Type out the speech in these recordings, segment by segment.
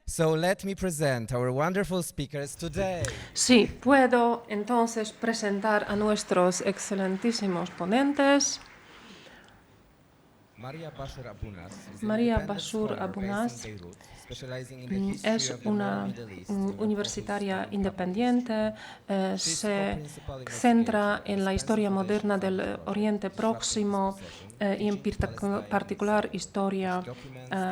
So let me present our wonderful speakers today. Sí, puedo entonces presentar a nuestros excelentísimos ponentes. Maria Bashir Abunas is an Maria independent Bashir scholar Abunas based in Beirut, specializing in the history es of the Lower una Middle East and the focus universitaria on Catholic independiente, history. She's se co-principal centra investigator at the en la Spencer historia Foundation moderna del funded project, Oriente Disrupting Próximo Dispossession, y en Teaching Palestine in particular Israel, historia which documents the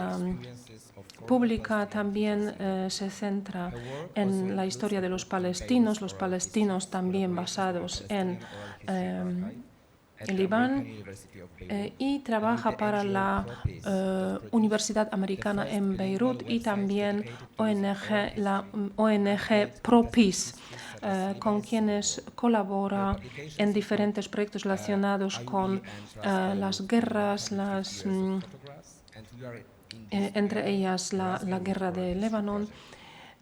experiences of former pública. Palestinian teachers También in Europe. se centra Her work also en la includes historia the de los book Beirut's palestinos Oral Histories, también Collaborations with the basados en Palestinian Oral History Archive at el the American Líbano, University of Beirut, y and with trabaja the para NGO la ProPeace that produced Universidad the Americana first en bilingual Beirut y website también dedicated to using oral la history to ONG navigate contested ProPeace, histories such as con Lebanese civil quienes war. Her colabora en publications include diferentes proyectos relacionados IUE con and Trust Beirut las in guerras, 150 years of photographs, and we are in this entre together, ellas Ras la Beirut guerra Oral de History Líbano, Project.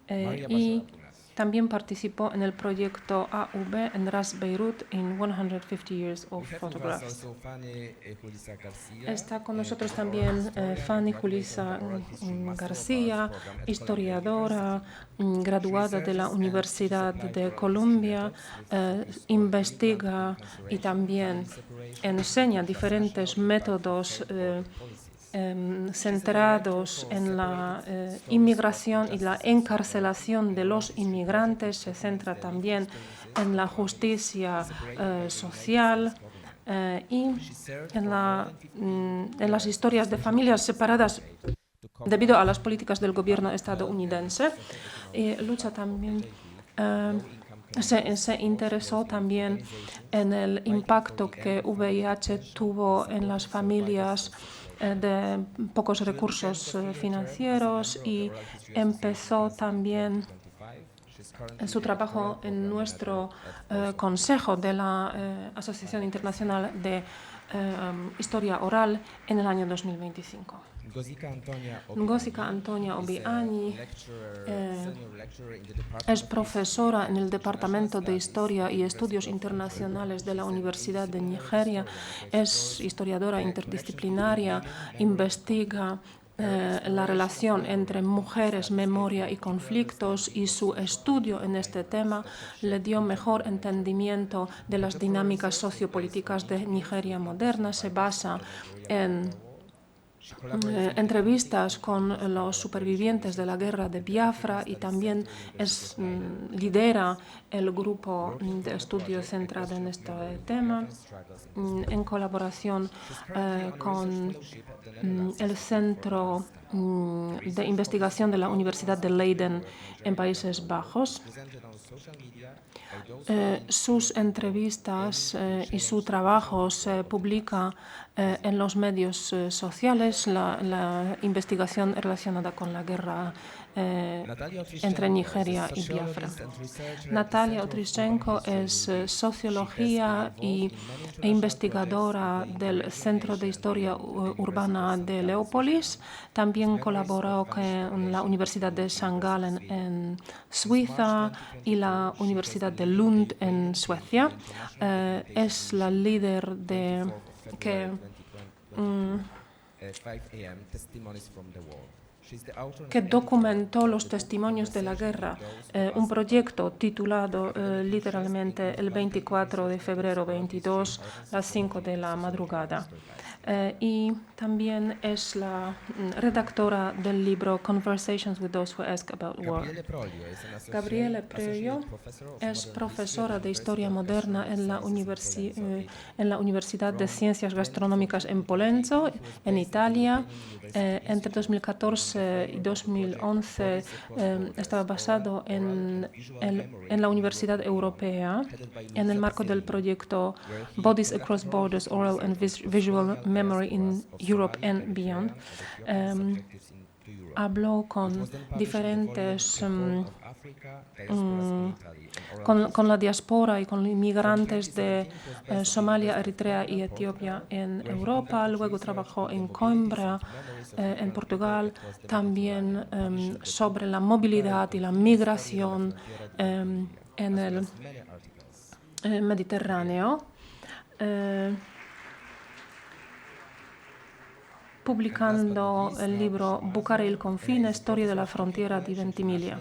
Maria Bashar y Abunas. también participó en el proyecto AV en Ras Beirut in 150 Years of We have with us Photographs. also Fanny Julissa Garcia, Está con nosotros who's an oral también historian Fanny and graduate of Julissa the Oral History Master of Arts García, program at Columbia historiadora University. She graduada de la researches and teaches Universidad applied de oral history Columbia, methods with focus on immigrant investiga y incarceration, también family separation, enseña transnational diferentes impact of métodos failed border policies. She's a director centrados for en Separated la Stories of inmigración y la Injustice and Solidarity, encarcelación an de oral los history project inmigrantes. which Se documents centra the lived también experiences en of la families justicia separated by the United social States government. y She served en, for more than 15 en las years as a historias de special familias assistant separadas delegate to debido combat a las políticas del gobierno public health and estadounidense. Lucha socioeconomic impact of también, HIV on low-income communities, se works interesó closely with también organizations en el fighting for impacto the end que of family VIH detention and tuvo en las supporting survivors familias of sexual violence. de pocos She will be chair of recursos the 3-year term as a financieros, member of the y Oral History Association empezó Council in también 2025. She's currently su the doctoral trabajo en program manager nuestro at Oslo. consejo de la Asociación Internacional de Historia Oral en el año 2025. Ngosika Antonia Obiani senior lecturer in the Department es of profesora en el International Departamento de Studies Historia at the y University Estudios of Nigeria. Internacionales de la She's an Universidad de interdisciplinary Nigeria. historian who Es explores historiadora the connection between interdisciplinaria, women, memory, and conflict. investiga la relación entre mujeres, memoria y conflictos, y su estudio en este tema le dio mejor entendimiento de las dinámicas sociopolíticas de Nigeria moderna. Se basa en entrevistas con los supervivientes de la guerra de Biafra, y también lidera el grupo de estudio centrado en este tema en colaboración con el Centro de Investigación de la Universidad de Leiden en Países Bajos. Sus entrevistas y su trabajo se publica en los medios sociales. La investigación relacionada con la guerra entre Nigeria y Biafra. Natalia Otryshenko es sociología e investigadora del Centro de Historia Urbana de Leópolis. También colaboró con la Universidad de St. Gallen en Suiza y la Universidad de Lund en Suecia. Es la líder que documentó los testimonios de la guerra, un proyecto titulado literalmente el 24 de febrero 22, las 5 de la madrugada. Y también es la redactora del libro Conversations with Those Who Ask About War. Gabriele Prelio es profesora de Historia Moderna en la Universidad de Ciencias Gastronómicas en Polenzo, en Italia. Entre 2014 y 2011 estaba basado en la Universidad Europea en el marco del proyecto Bodies Across Borders, Oral and Visual Memory in Europe and Beyond. Habló con diferentes con la diáspora y con inmigrantes de Somalia, Eritrea y Etiopía en Europa. Luego trabajó en Coimbra, en Portugal, también sobre la movilidad y la migración en el Mediterráneo. publicando el libro Bucare il confine, storia della frontiera di Ventimiglia.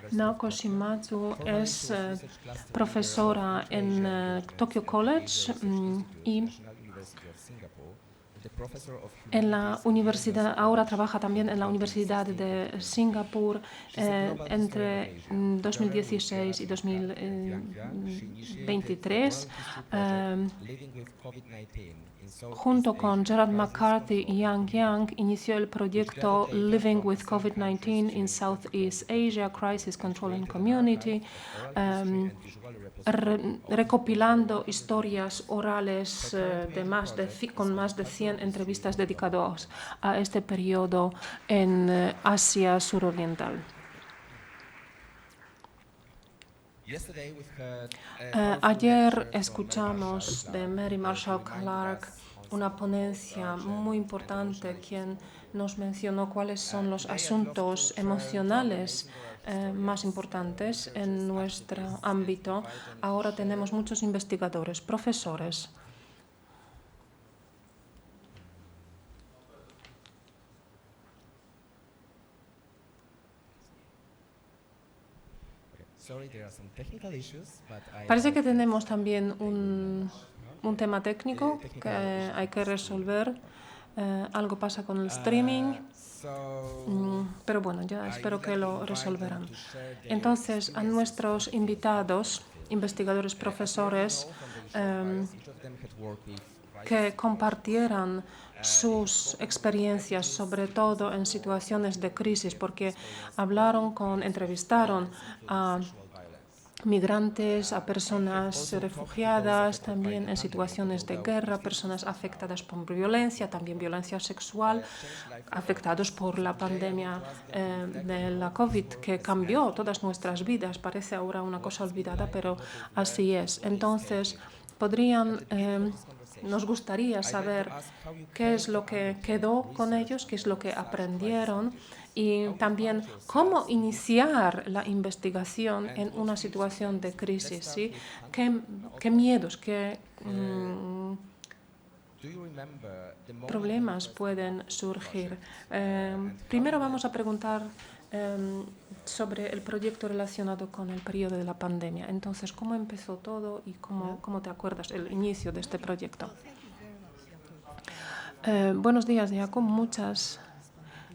Naoko Shimazu es profesora en Tokyo College y en la universidad, ahora trabaja también en la Universidad de Singapur entre 2016 y 2023. Junto con Gerard McCarthy y Yang Yang inició el proyecto Living with COVID-19 in Southeast Asia, Crisis Control and Community, recopilando historias orales con más de 100 entrevistas dedicadas a este periodo en Asia suroriental. Ayer escuchamos de Mary Marshall Clark una ponencia muy importante, quien nos mencionó cuáles son los asuntos emocionales más importantes en nuestro ámbito. Ahora tenemos muchos investigadores, profesores. Parece que tenemos también un tema técnico que hay que resolver. Algo pasa con el streaming, pero bueno, ya espero que lo resolverán. Entonces, a nuestros invitados, investigadores, profesores, que compartieran sus experiencias, sobre todo en situaciones de crisis, porque entrevistaron a migrantes, a personas refugiadas, también en situaciones de guerra, personas afectadas por violencia, también violencia sexual, afectados por la pandemia de la COVID, que cambió todas nuestras vidas. Parece ahora una cosa olvidada, pero así es. Entonces, nos gustaría saber qué es lo que quedó con ellos, qué es lo que aprendieron y también cómo iniciar la investigación en una situación de crisis, ¿sí? ¿Qué miedos, qué problemas pueden surgir? Primero vamos a preguntar sobre el proyecto relacionado con el periodo de la pandemia. Entonces, ¿cómo empezó todo y cómo te acuerdas el inicio de este proyecto? Buenos días, Jacob. Muchas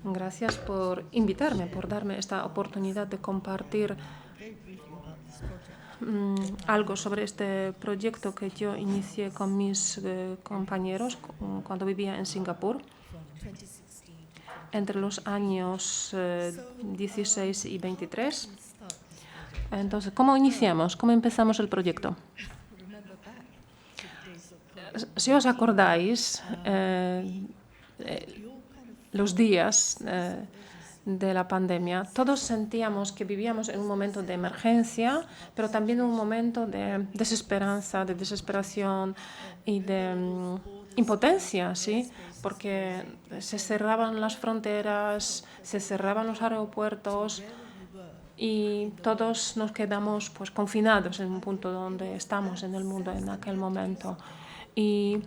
gracias por invitarme, por darme esta oportunidad de compartir algo sobre este proyecto que yo inicié con mis compañeros cuando vivía en Singapur entre los años 16 y 23. Entonces, ¿cómo iniciamos? ¿Cómo empezamos el proyecto? Si os acordáis, los días de la pandemia, todos sentíamos que vivíamos en un momento de emergencia, pero también en un momento de desesperanza, de desesperación y de impotencia, ¿sí? Porque se cerraban las fronteras, se cerraban los aeropuertos y todos nos quedamos pues confinados en un punto donde estamos en el mundo en aquel momento. Y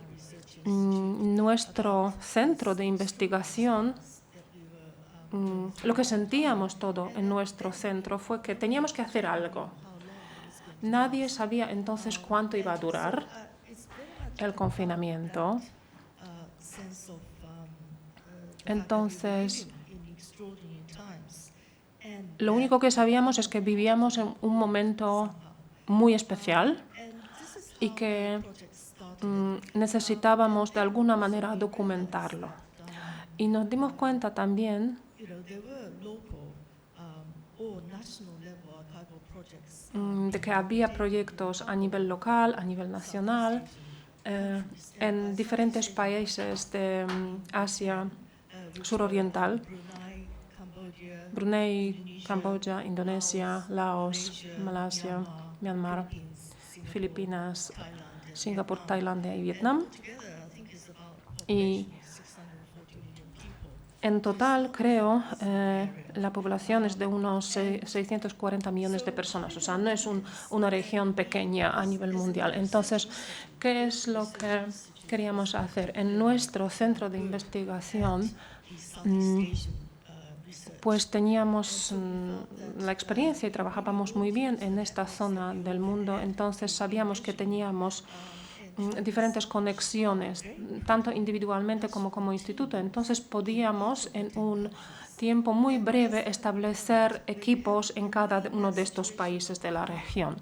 nuestro centro de investigación, lo que sentíamos todo en nuestro centro fue que teníamos que hacer algo. Nadie sabía entonces cuánto iba a durar el confinamiento. Entonces, lo único que sabíamos es que vivíamos en un momento muy especial y que necesitábamos de alguna manera documentarlo. Y nos dimos cuenta también de que había proyectos a nivel local, a nivel nacional, en diferentes países de Asia suroriental, Brunei, Camboya, Indonesia, Laos, Malasia, Myanmar, Filipinas, Singapur, Tailandia y Vietnam. Y en total, creo, la población es de unos 640 millones de personas. O sea, no es una región pequeña a nivel mundial. Entonces, ¿qué es lo que queríamos hacer. En nuestro centro de investigación, pues teníamos la experiencia y trabajábamos muy bien en esta zona del mundo, entonces sabíamos que teníamos diferentes conexiones, tanto individualmente como instituto, entonces podíamos en un tiempo muy breve establecer equipos en cada uno de estos países de la región.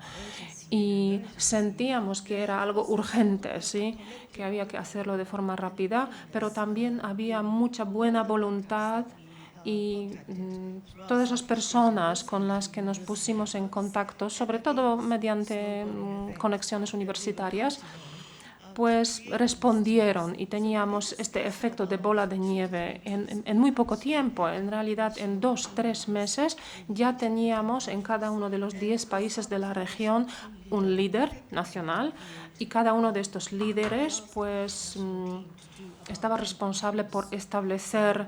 Y sentíamos que era algo urgente, ¿sí? Que había que hacerlo de forma rápida, pero también había mucha buena voluntad y todas las personas con las que nos pusimos en contacto, sobre todo mediante conexiones universitarias, pues respondieron y teníamos este efecto de bola de nieve en muy poco tiempo. En realidad, en 2-3 meses ya teníamos en cada uno de los 10 países de la región un líder nacional y cada uno de estos líderes pues estaba responsable por establecer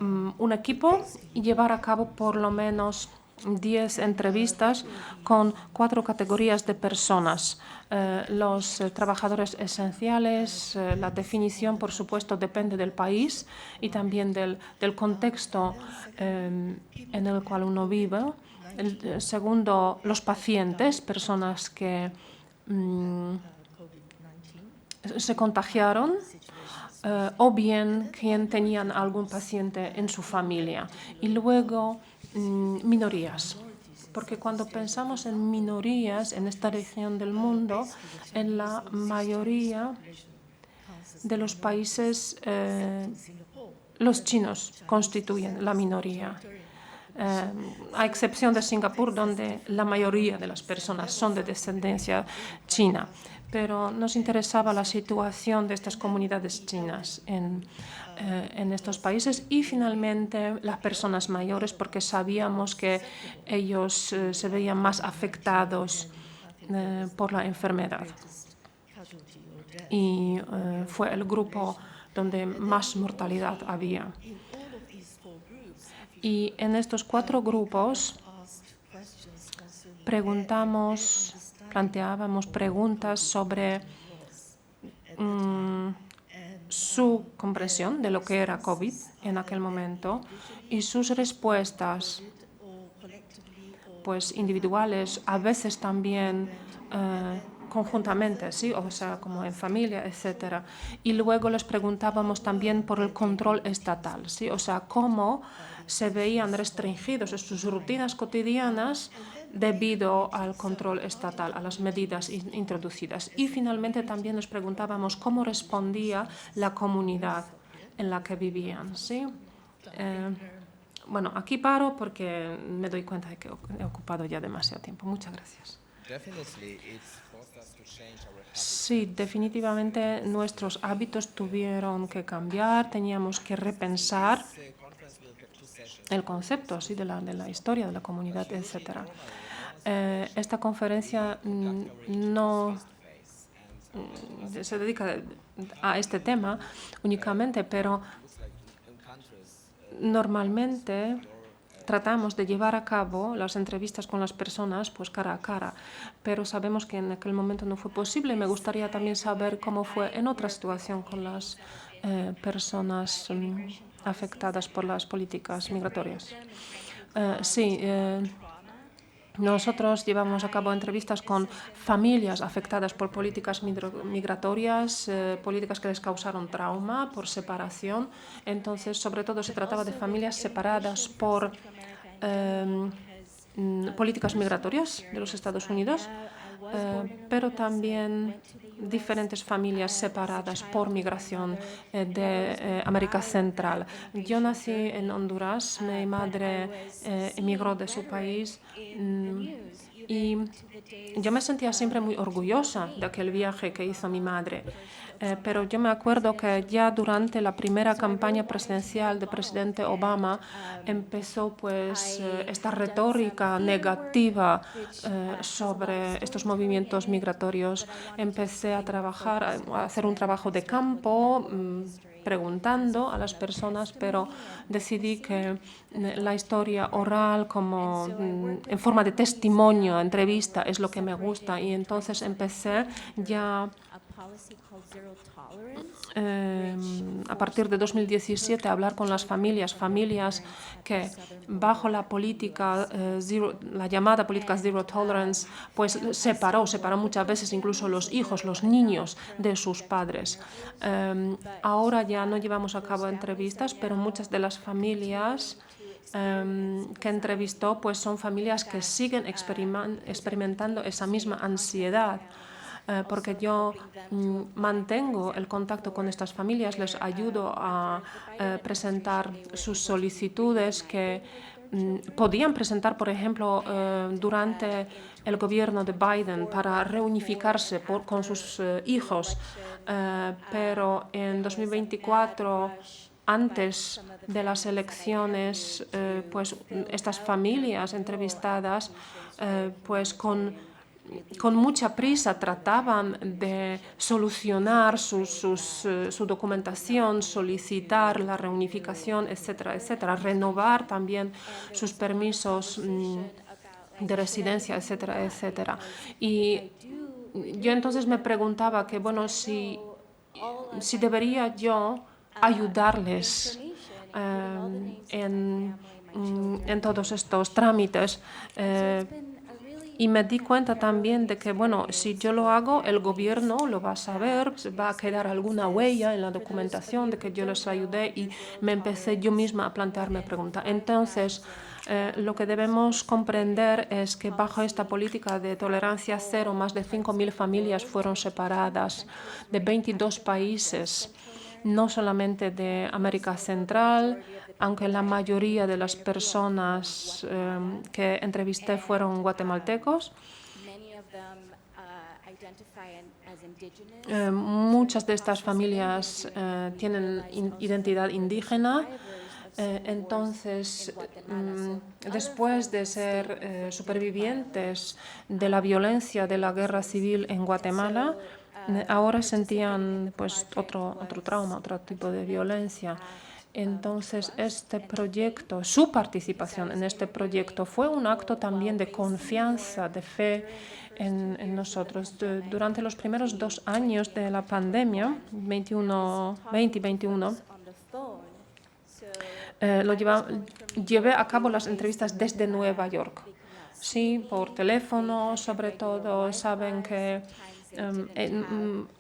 un equipo y llevar a cabo por lo menos 10 entrevistas con 4 categorías de personas. Los trabajadores esenciales, la definición, por supuesto, depende del país y también del contexto en el cual uno vive. Segundo, los pacientes, personas que se contagiaron o bien quien tenían algún paciente en su familia. Y luego, minorías. Porque cuando pensamos en minorías en esta región del mundo, en la mayoría de los países, los chinos constituyen la minoría. A excepción de Singapur, donde la mayoría de las personas son de descendencia china. Pero nos interesaba la situación de estas comunidades chinas en estos países y finalmente las personas mayores, porque sabíamos que ellos se veían más afectados por la enfermedad. Y fue el grupo donde más mortalidad había. Y en estos 4 grupos planteábamos preguntas sobre su comprensión de lo que era COVID en aquel momento y sus respuestas, pues individuales, a veces también conjuntamente, ¿sí? O sea, como en familia, etc. Y luego les preguntábamos también por el control estatal, ¿sí? O sea, cómo se veían restringidos en sus rutinas cotidianas debido al control estatal, a las medidas introducidas. Y finalmente también nos preguntábamos cómo respondía la comunidad en la que vivían, ¿sí? Bueno, aquí paro porque me doy cuenta de que he ocupado ya demasiado tiempo. Muchas gracias. Sí, definitivamente nuestros hábitos tuvieron que cambiar, teníamos que repensar el concepto, ¿sí? de la historia de la comunidad, etc. Esta conferencia no se dedica a este tema únicamente, pero normalmente tratamos de llevar a cabo las entrevistas con las personas pues cara a cara, pero sabemos que en aquel momento no fue posible. Me gustaría también saber cómo fue en otra situación con las personas afectadas por las políticas migratorias. Sí, nosotros llevamos a cabo entrevistas con familias afectadas por políticas migratorias, políticas que les causaron trauma por separación. Entonces, sobre todo se trataba de familias separadas por políticas migratorias de los Estados Unidos, pero también diferentes familias separadas por migración de América Central. Yo nací en Honduras, mi madre emigró de su país y yo me sentía siempre muy orgullosa de aquel viaje que hizo mi madre. Pero yo me acuerdo que ya durante la primera campaña presidencial del presidente Obama empezó pues esta retórica negativa sobre estos movimientos migratorios. Empecé a trabajar, a hacer un trabajo de campo, preguntando a las personas, pero decidí que la historia oral como en forma de testimonio, entrevista, es lo que me gusta y entonces empecé ya a partir de 2017 hablar con las familias que bajo la política la llamada política Zero Tolerance, pues separó muchas veces incluso los hijos, los niños de sus padres. Ahora ya no llevamos a cabo entrevistas, pero muchas de las familias que entrevistó pues son familias que siguen experimentando esa misma ansiedad. Porque yo mantengo el contacto con estas familias, les ayudo a presentar sus solicitudes que podían presentar, por ejemplo, durante el gobierno de Biden para reunificarse con sus hijos, pero en 2024, antes de las elecciones, pues estas familias entrevistadas, pues con mucha prisa trataban de solucionar su documentación, solicitar la reunificación, etcétera, etcétera, renovar también sus permisos de residencia, etcétera, etcétera. Y yo entonces me preguntaba que, bueno, si debería yo ayudarles en todos estos trámites. Y me di cuenta también de que, bueno, si yo lo hago, el gobierno lo va a saber, va a quedar alguna huella en la documentación de que yo les ayudé, y me empecé yo misma a plantearme preguntas. Entonces, lo que debemos comprender es que bajo esta política de tolerancia cero, más de 5.000 familias fueron separadas de 22 países, no solamente de América Central, aunque la mayoría de las personas que entrevisté fueron guatemaltecos. Muchas de estas familias tienen identidad indígena. Entonces, después de ser supervivientes de la violencia de la guerra civil en Guatemala, ahora sentían pues otro trauma, otro tipo de violencia. Entonces, este proyecto, su participación en este proyecto fue un acto también de confianza, de fe en nosotros. Durante los primeros 2 años de la pandemia, 20 y 21, llevé a cabo las entrevistas desde Nueva York. Sí, por teléfono, sobre todo. Saben que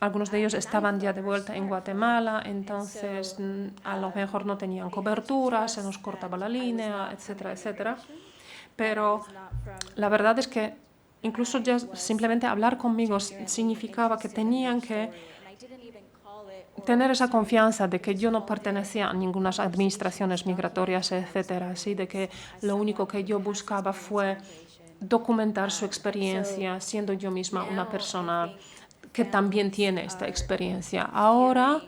algunos de ellos estaban ya de vuelta en Guatemala, entonces a lo mejor no tenían cobertura, se nos cortaba la línea, etcétera, etcétera. Pero la verdad es que incluso ya simplemente hablar conmigo significaba que tenían que tener esa confianza de que yo no pertenecía a ninguna administraciones migratorias, etcétera, así de que lo único que yo buscaba fue documentar su experiencia, siendo yo misma una persona que también tiene esta experiencia. Ahora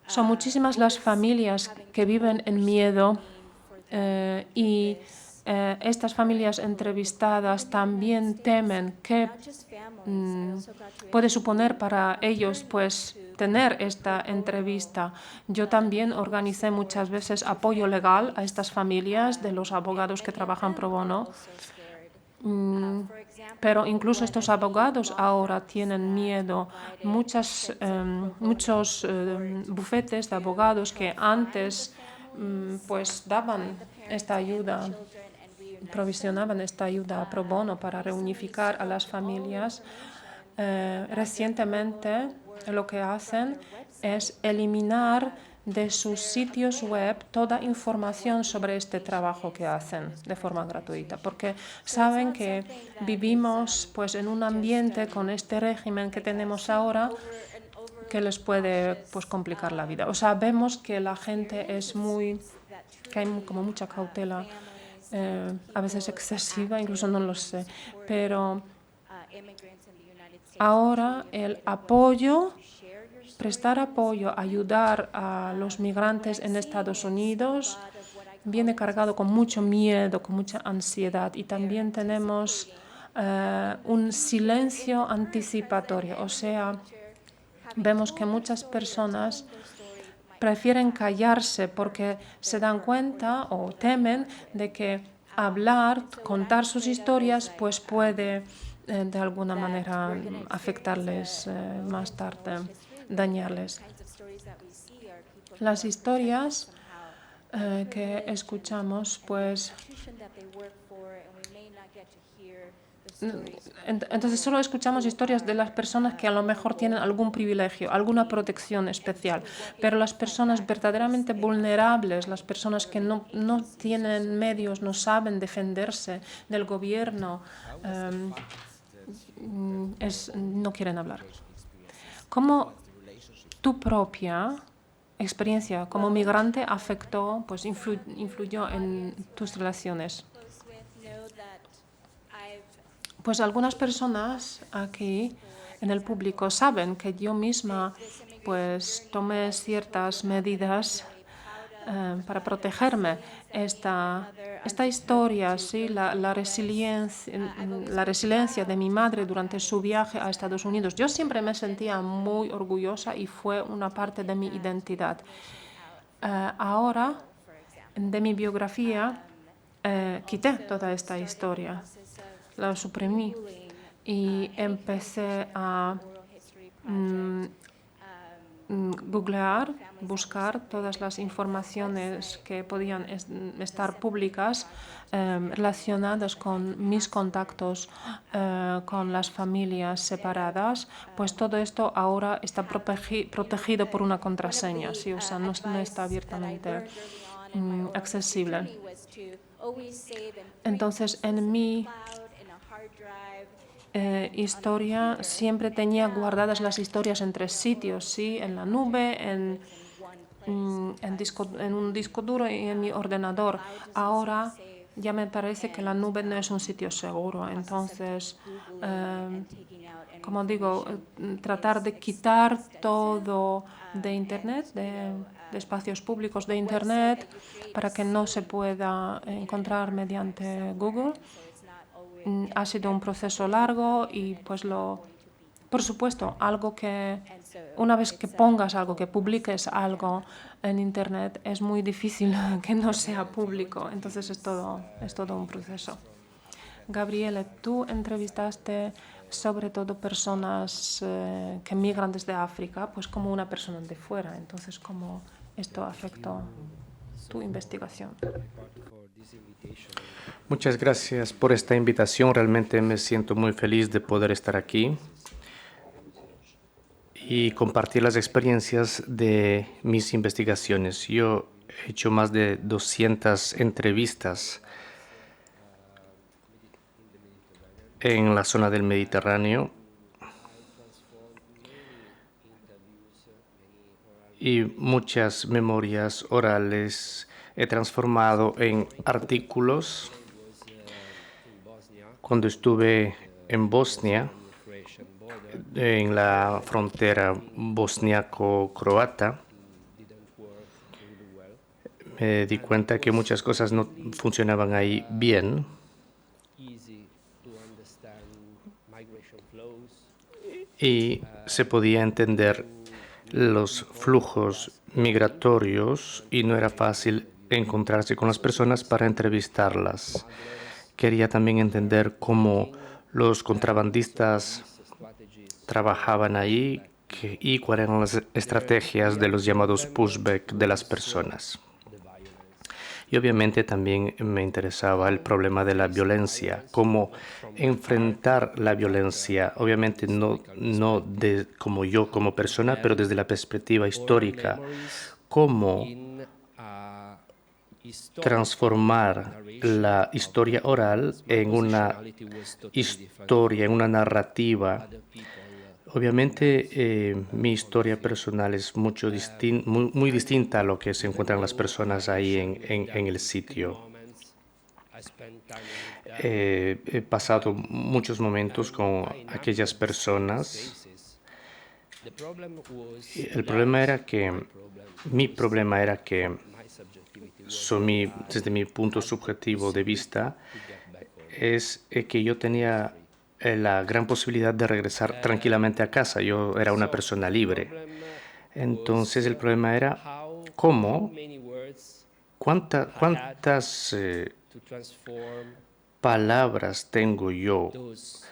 son muchísimas las familias que viven en miedo y estas familias entrevistadas también temen que puede suponer para ellos pues tener esta entrevista. Yo también organicé muchas veces apoyo legal a estas familias de los abogados que trabajan pro bono. Pero incluso estos abogados ahora tienen miedo. Muchos bufetes de abogados que antes pues daban esta ayuda, provisionaban esta ayuda pro bono para reunificar a las familias, recientemente lo que hacen es eliminar de sus sitios web toda información sobre este trabajo que hacen de forma gratuita, porque saben que vivimos pues en un ambiente con este régimen que tenemos ahora que les puede pues complicar la vida. O sea, vemos que la gente que hay como mucha cautela, a veces excesiva, incluso no lo sé, pero ahora el apoyo, prestar apoyo, ayudar a los migrantes en Estados Unidos viene cargado con mucho miedo, con mucha ansiedad, y también tenemos un silencio anticipatorio. O sea, vemos que muchas personas prefieren callarse porque se dan cuenta o temen de que hablar, contar sus historias, pues puede de alguna manera afectarles más tarde, dañarles. Las historias que escuchamos, pues entonces solo escuchamos historias de las personas que a lo mejor tienen algún privilegio, alguna protección especial, pero las personas verdaderamente vulnerables, las personas que no tienen medios, no saben defenderse del gobierno, no quieren hablar. ¿Cómo tu propia experiencia como migrante afectó, pues influyó en tus relaciones? Pues algunas personas aquí en el público saben que yo misma pues tomé ciertas medidas para protegerme. Esta historia, ¿sí? la resiliencia de mi madre durante su viaje a Estados Unidos. Yo siempre me sentía muy orgullosa y fue una parte de mi identidad. Ahora, de mi biografía, quité toda esta historia, la suprimí y empecé a googlear, buscar todas las informaciones que podían estar públicas relacionadas con mis contactos con las familias separadas, pues todo esto ahora está protegido por una contraseña, ¿sí? O sea, no está abiertamente accesible. Entonces, en mi historia siempre tenía guardadas las historias en 3 sitios, ¿sí? En la nube, en un disco duro y en mi ordenador. Ahora ya me parece que la nube no es un sitio seguro. Entonces, como digo, tratar de quitar todo de Internet, de espacios públicos de Internet, para que no se pueda encontrar mediante Google. Ha sido un proceso largo y pues por supuesto, algo que una vez que pongas algo, que publiques algo en Internet, es muy difícil que no sea público. Entonces es todo un proceso. Gabriele, tú entrevistaste sobre todo personas que migran desde África, pues como una persona de fuera. Entonces, ¿cómo esto afectó tu investigación? Muchas gracias por esta invitación. Realmente me siento muy feliz de poder estar aquí y compartir las experiencias de mis investigaciones. Yo he hecho más de 200 entrevistas en la zona del Mediterráneo y muchas memorias orales he transformado en artículos. Cuando estuve en Bosnia, en la frontera bosniaco-croata, me di cuenta que muchas cosas no funcionaban ahí bien. Y se podía entender los flujos migratorios y no era fácil encontrarse con las personas para entrevistarlas. Quería también entender cómo los contrabandistas trabajaban ahí y cuáles eran las estrategias de los llamados pushback de las personas. Y obviamente también me interesaba el problema de la violencia, cómo enfrentar la violencia, obviamente no como yo como persona, pero desde la perspectiva histórica, cómo transformar la historia oral en una historia, en una narrativa. Obviamente mi historia personal es muy distinta a lo que se encuentran las personas ahí en el sitio. He pasado muchos momentos con aquellas personas. Mi problema era que desde mi punto subjetivo de vista, es que yo tenía la gran posibilidad de regresar tranquilamente a casa. Yo era una persona libre. Entonces el problema era cuántas palabras tengo yo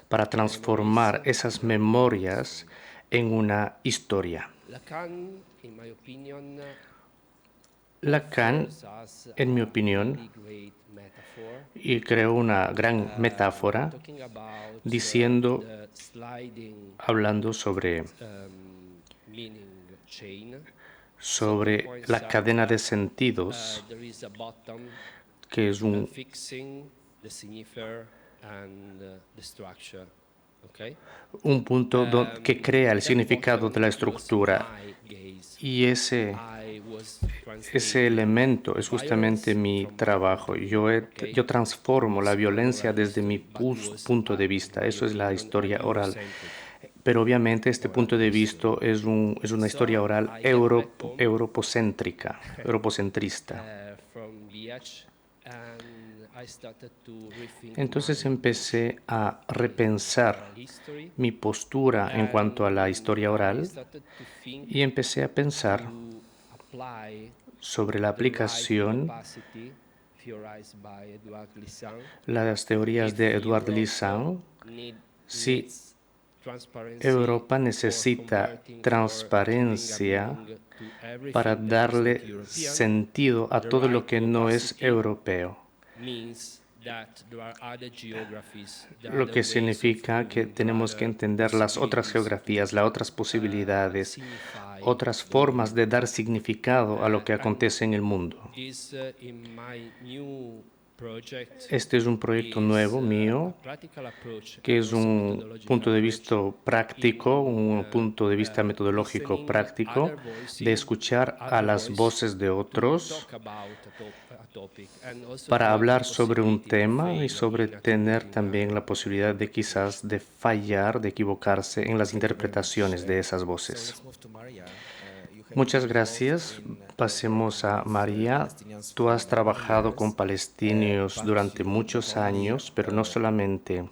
para transformar esas memorias en una historia? Lacan, en mi opinión, y creó una gran metáfora hablando sobre la cadena de sentidos, que es un punto que crea el significado de la estructura. Y ese elemento es justamente mi trabajo. Yo transformo la violencia desde mi punto de vista. Eso es la historia oral. Pero obviamente este punto de vista es una historia oral europocentrista. Entonces empecé a repensar mi postura en cuanto a la historia oral y empecé a pensar sobre la aplicación, las teorías de Edouard Glissant. Si Europa necesita transparencia para darle sentido a todo lo que no es europeo. Lo que significa que tenemos que entender las otras geografías, las otras posibilidades, otras formas de dar significado a lo que acontece en el mundo. Este es un proyecto nuevo mío, que es un punto de vista práctico, un punto de vista metodológico práctico, de escuchar a las voces de otros para hablar sobre un tema y sobre tener también la posibilidad de quizás de fallar, de equivocarse en las interpretaciones de esas voces. Muchas gracias. Pasemos a María. Tú has trabajado con palestinos durante muchos años, pero no solamente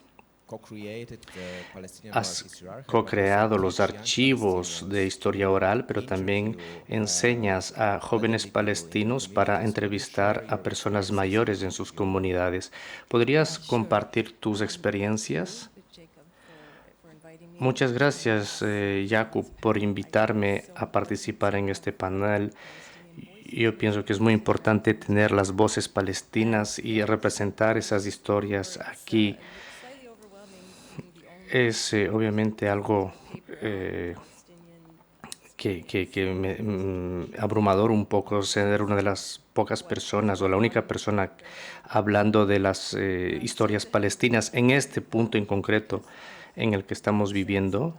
has co-creado los archivos de historia oral, pero también enseñas a jóvenes palestinos para entrevistar a personas mayores en sus comunidades. ¿Podrías compartir tus experiencias? Muchas gracias, Jakub, por invitarme a participar en este panel. Yo pienso que es muy importante tener las voces palestinas y representar esas historias aquí. Es obviamente algo abrumador un poco ser una de las pocas personas o la única persona hablando de las historias palestinas en este punto en concreto en el que estamos viviendo,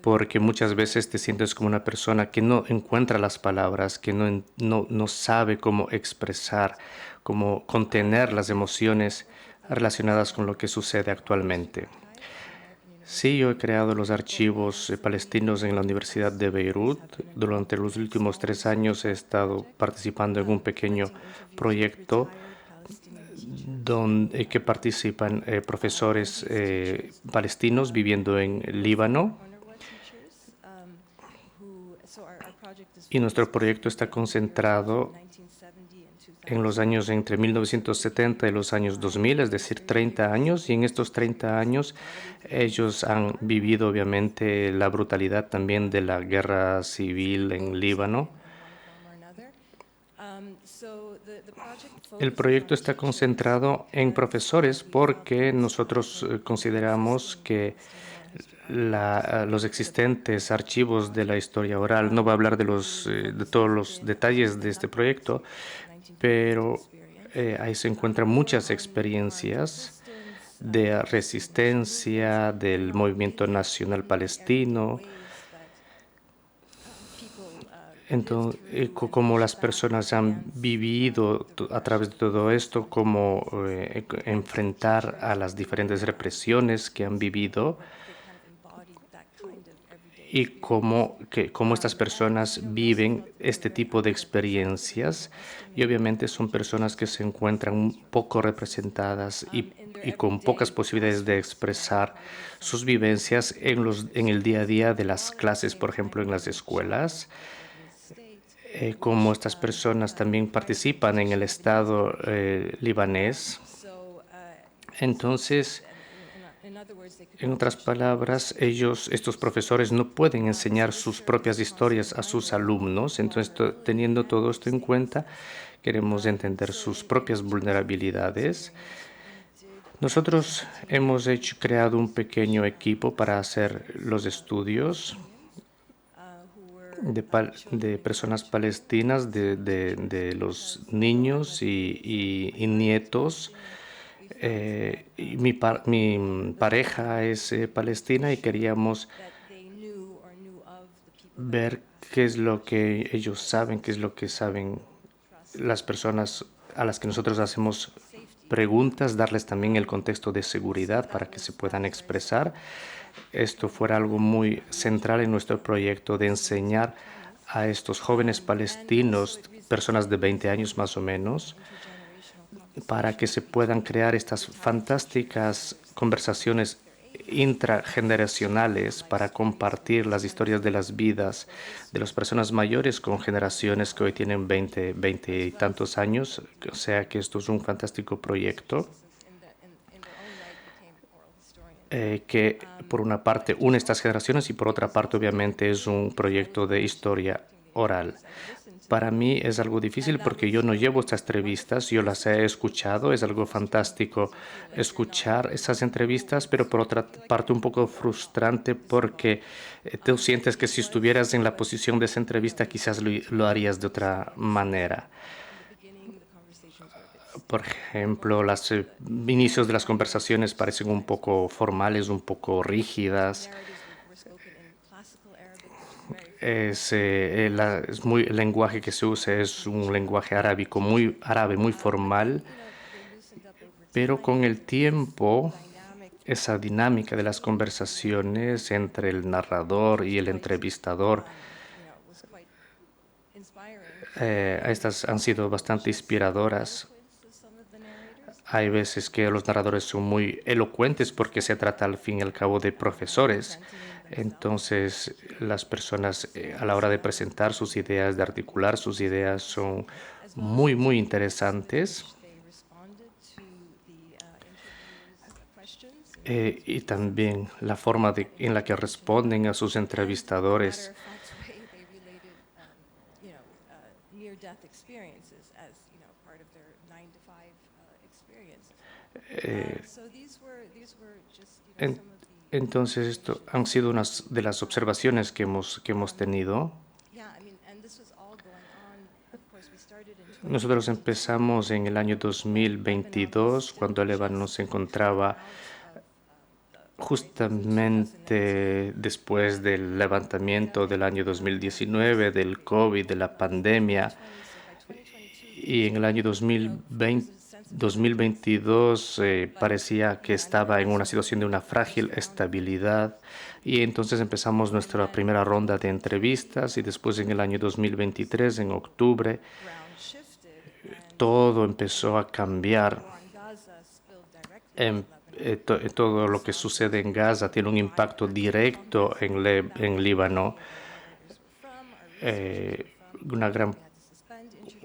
porque muchas veces te sientes como una persona que no encuentra las palabras, que no sabe cómo expresar, cómo contener las emociones relacionadas con lo que sucede actualmente. Sí, yo he creado los archivos palestinos en la Universidad de Beirut. Durante los últimos 3 años he estado participando en un pequeño proyecto que participan profesores palestinos viviendo en Líbano. Y nuestro proyecto está concentrado en los años entre 1970 y los años 2000, es decir, 30 años. Y en estos 30 años ellos han vivido obviamente la brutalidad también de la guerra civil en Líbano. El proyecto está concentrado en profesores porque nosotros consideramos que los existentes archivos de la historia oral, no voy a hablar de todos los detalles de este proyecto, pero ahí se encuentran muchas experiencias de resistencia del movimiento nacional palestino. Entonces, cómo las personas han vivido a través de todo esto, cómo enfrentar a las diferentes represiones que han vivido y cómo estas personas viven este tipo de experiencias. Y obviamente son personas que se encuentran un poco representadas y con pocas posibilidades de expresar sus vivencias en el día a día de las clases, por ejemplo, en las escuelas. cómo estas personas también participan en el Estado libanés. Entonces, en otras palabras, estos profesores no pueden enseñar sus propias historias a sus alumnos. Entonces, teniendo todo esto en cuenta, queremos entender sus propias vulnerabilidades. Nosotros hemos creado un pequeño equipo para hacer los estudios de personas palestinas, de los niños y nietos. Y mi pareja es palestina y queríamos ver qué es lo que ellos saben, qué es lo que saben las personas a las que nosotros hacemos preguntas, darles también el contexto de seguridad para que se puedan expresar. Esto fuera algo muy central en nuestro proyecto de enseñar a estos jóvenes palestinos, personas de 20 años más o menos, para que se puedan crear estas fantásticas conversaciones intrageneracionales para compartir las historias de las vidas de las personas mayores con generaciones que hoy tienen 20 y tantos años. O sea que esto es un fantástico proyecto que por una parte une estas generaciones y por otra parte obviamente es un proyecto de historia oral. Para mí es algo difícil porque yo no llevo estas entrevistas, yo las he escuchado, es algo fantástico escuchar esas entrevistas, pero por otra parte un poco frustrante porque tú sientes que si estuvieras en la posición de esa entrevista quizás lo harías de otra manera. Por ejemplo, los inicios de las conversaciones parecen un poco formales, un poco rígidas. El lenguaje que se usa es un lenguaje arábico muy formal, pero con el tiempo esa dinámica de las conversaciones entre el narrador y el entrevistador, estas han sido bastante inspiradoras. Hay veces que los narradores son muy elocuentes porque se trata al fin y al cabo de profesores. Entonces, las personas a la hora de presentar sus ideas, de articular sus ideas, son muy, muy interesantes. Y también la forma en la que responden a sus entrevistadores. Entonces, esto han sido unas de las observaciones que hemos tenido. Nosotros empezamos en el año 2022, cuando el Líbano se encontraba justamente después del levantamiento del año 2019, del COVID, de la pandemia. Y en el año 2022 parecía que estaba en una situación de una frágil estabilidad y entonces empezamos nuestra primera ronda de entrevistas y después en el año 2023, en octubre, todo empezó a cambiar. Todo lo que sucede en Gaza tiene un impacto directo en Líbano.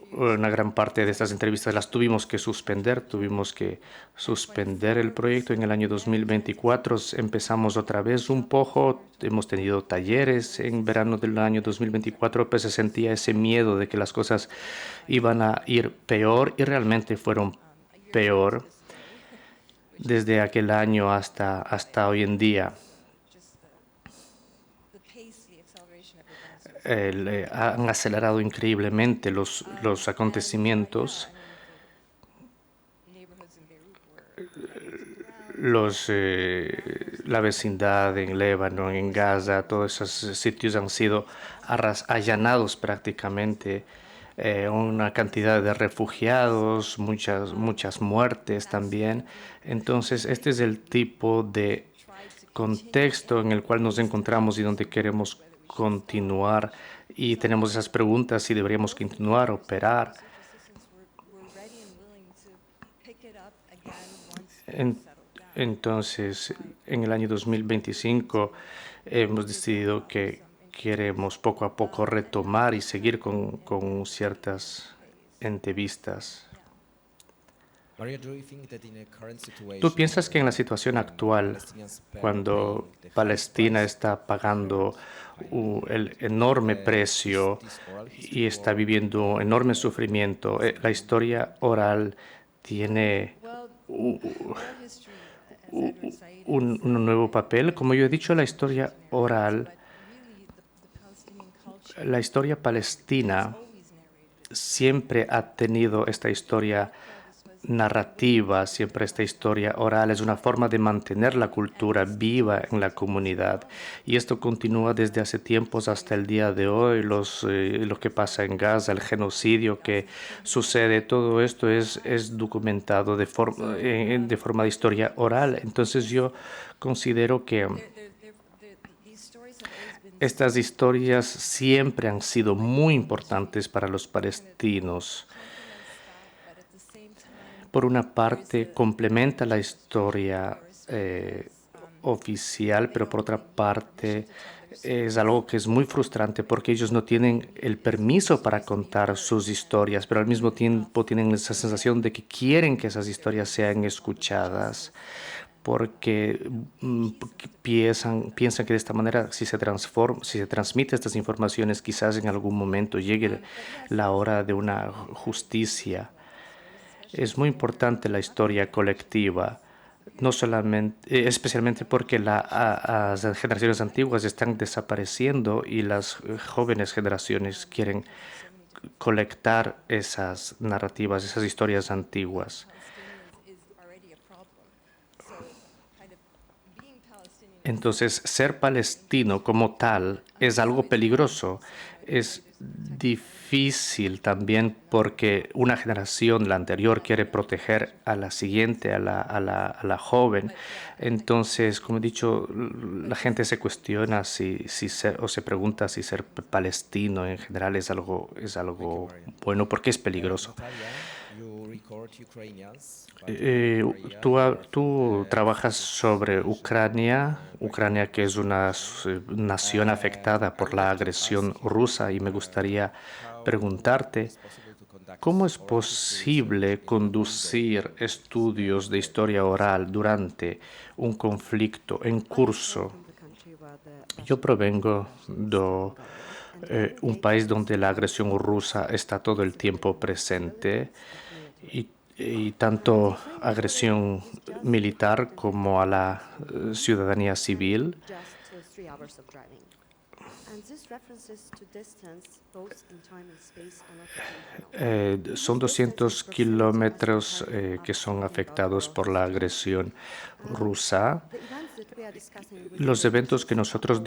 Una gran parte de estas entrevistas las tuvimos que suspender el proyecto. En el año 2024 empezamos otra vez un poco, hemos tenido talleres en verano del año 2024, pues se sentía ese miedo de que las cosas iban a ir peor y realmente fueron peor desde aquel año hasta hoy en día. Han acelerado increíblemente los acontecimientos. La vecindad en Líbano, en Gaza, todos esos sitios han sido allanados prácticamente. Una cantidad de refugiados, muchas muertes también. Entonces, este es el tipo de contexto en el cual nos encontramos y donde queremos continuar y tenemos esas preguntas si deberíamos continuar, operar. Entonces, en el año 2025 hemos decidido que queremos poco a poco retomar y seguir con ciertas entrevistas. Maria, do you think that in the current situation, ¿Tú piensas que en la situación actual, cuando Palestina está pagando el enorme precio y está viviendo enorme sufrimiento, la historia oral tiene un nuevo papel? Como yo he dicho, la historia oral, la historia palestina siempre ha tenido esta historia narrativa, siempre esta historia oral es una forma de mantener la cultura viva en la comunidad, y esto continúa desde hace tiempos hasta el día de hoy. Lo que pasa en Gaza, el genocidio que sucede, todo esto es documentado de forma de historia oral. Entonces yo considero que estas historias siempre han sido muy importantes para los palestinos. Por una parte, complementa la historia oficial, pero por otra parte es algo que es muy frustrante porque ellos no tienen el permiso para contar sus historias, pero al mismo tiempo tienen esa sensación de que quieren que esas historias sean escuchadas, porque piensan que de esta manera, si se transmite estas informaciones, quizás en algún momento llegue la hora de una justicia. Es muy importante la historia colectiva, no solamente, especialmente porque las generaciones antiguas están desapareciendo y las jóvenes generaciones quieren colectar esas narrativas, esas historias antiguas. Entonces, ser palestino como tal es algo peligroso. Es difícil también porque una generación, la anterior, quiere proteger a la siguiente, a la joven. Entonces, como he dicho, la gente se cuestiona o se pregunta si ser palestino en general es algo bueno, porque es peligroso. Tú trabajas sobre Ucrania, que es una nación afectada por la agresión rusa, y me gustaría preguntarte, ¿cómo es posible conducir estudios de historia oral durante un conflicto en curso? Yo provengo de un país donde la agresión rusa está todo el tiempo presente, y tanto agresión militar como a la ciudadanía civil. Son 200 kilómetros que son afectados por la agresión rusa. Los eventos que nosotros